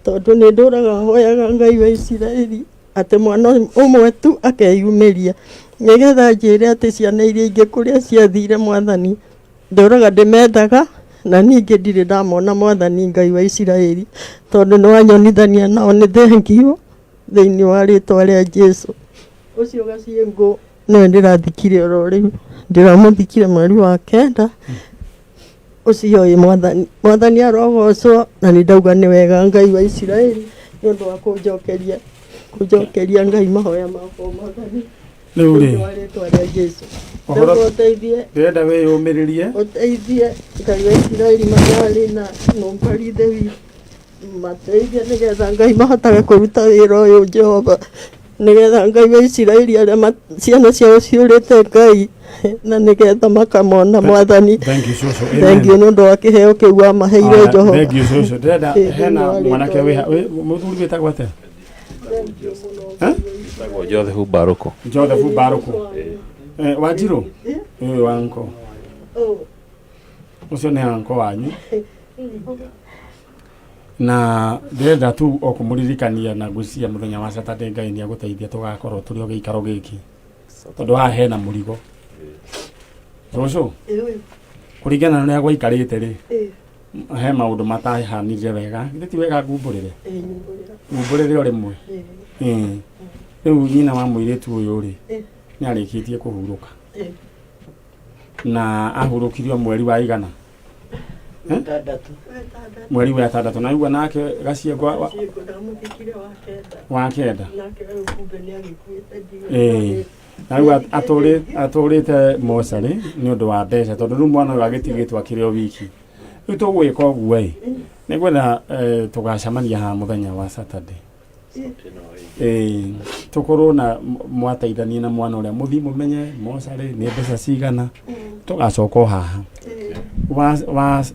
tondũ nĩ ndũraga hoyaga Ngai wa Isiraeli atĩ mwana ũmwe tu akeyumĩria nĩgetha njĩre atĩ ciana iria ingĩ kũrĩa ciathire Mwathani ndũraga ndĩmendaga na ningĩ ndirĩ ndamona Mwathani Ngai wa Isiraeli tondũ nĩ wanyonithania nao nĩ thengio thĩinĩ wa rĩtwa rĩa Jesũ. Ũcio Gaciengũ nĩwe ndĩrathikire oro rĩu ndĩramũthikire mweri wa kenda ũcio ĩ Mwathani arogocwo na nĩ ndauga nĩ wega Ngai wa Isiraeli nĩ ũndũ wa kũnjokeria Ngai mahoya makwa Mwathani rĩu rĩ rĩtwa rĩa Jesũ. Ndĩrenda wĩyũmĩrĩrie ũteithie Ngai wa Isiraeli marĩ na nũmbarithĩ mateithie nĩgetha Ngai mahotage kũruta wĩra ũyũ Jehova nĩgetha Ngai wa Isiraeli arĩa ciana ciao ciũrĩte Ngai na nĩgetha makamona Mwathani. Thengio nĩ ũndũ wa kĩheo kĩu wamaheire Jehova. Thengio cũcũ. Ndĩrenda hena mwanake mũthuri wĩtagwo atĩa? Joseph Barũkũ. Joseph Barũkũ. Wanjirũ ũyũ wanko ũcio nĩ anko wanyu na ndĩrenda tu o kũmũririkania na ngwĩciria mũthenya wa Saturday Ngai nĩ agũteithia tũgakorwo tũrĩ o gĩikaro gĩkĩ tondũ haha hena mũrigo cũcũ kũringana na ũrĩa gwaikarĩte rĩ he maũndũ matahanire wega githĩ ti wega ngumbũrĩre ngumbũrĩre o rĩmwe rĩu nyina wa mũirĩtu ũyũ rĩ nĩ arĩkĩtie kũhurũka na ahurũkirio mweri wa igana mweri wa 6 na igua nake gaciengwa wa kenda na igua atũrĩte mocarĩ nĩ ũndũ wa mbeca tondũ rĩu mwana ũyũ agĩtigĩtwo akĩrĩ o wiki rĩu tũgwĩka ũguo ĩ nĩ ngwenda tũgacemania haha mũthenya wa Saturday tukorwo na mwateithania na mwana ũrĩa mũthi mũmenye mocarĩ nĩ mbeca cigana tũgacoka haha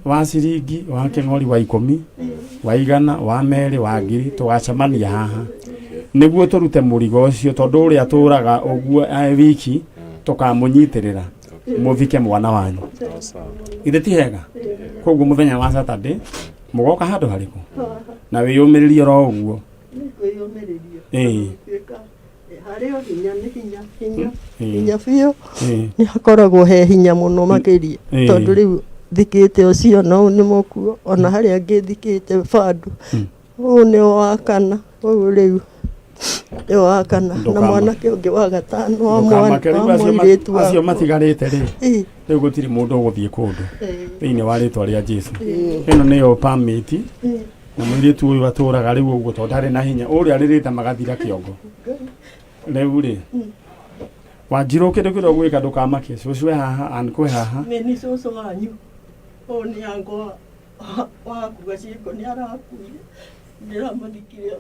wa ciringi wa kĩng'ori wa 10 wa igana wa merĩ wa ngiri tũgacemania haha nĩguo tũrute mũrigo ũcio tondũ ũrĩa tũraga ũguo wiki tũkamũnyitĩrĩra mũthike mwana wanyu ithe ti hega koguo mũthenya wa Saturday mũgoka handũ harĩkũ na wĩyũmĩrĩrie ro ũguo harĩa hinya biũ nĩ hakoragwo he hinya mũno makĩria tondũ rĩu thikĩte ũcio no nĩ mũkuo ona harĩa angĩ thikĩte bandu ũũ nĩ wa kana ũũ rĩu nĩ wa kana na mwanake ũngĩ wa gatano wa mũirĩtu acio matigarĩte rĩ rĩu gũtirĩ mũndũ ũgũthiĩ kũndũ thĩinĩ wa rĩtwa rĩa Jesũ ĩno nĩyo permit na mũirĩtu ũyũ atũraga rĩu ũguo tondũ ndarĩ na hinya ũrĩa rĩrĩte magathira kĩongo rĩu rĩ wanjirũ kĩndũ kĩrĩa gwĩka ndũkamake cũcũ haha ankwe haha nĩ cũcũ wanyu ũũ nĩ ango waku gaciĩko nĩ arakuire ndĩramũthikire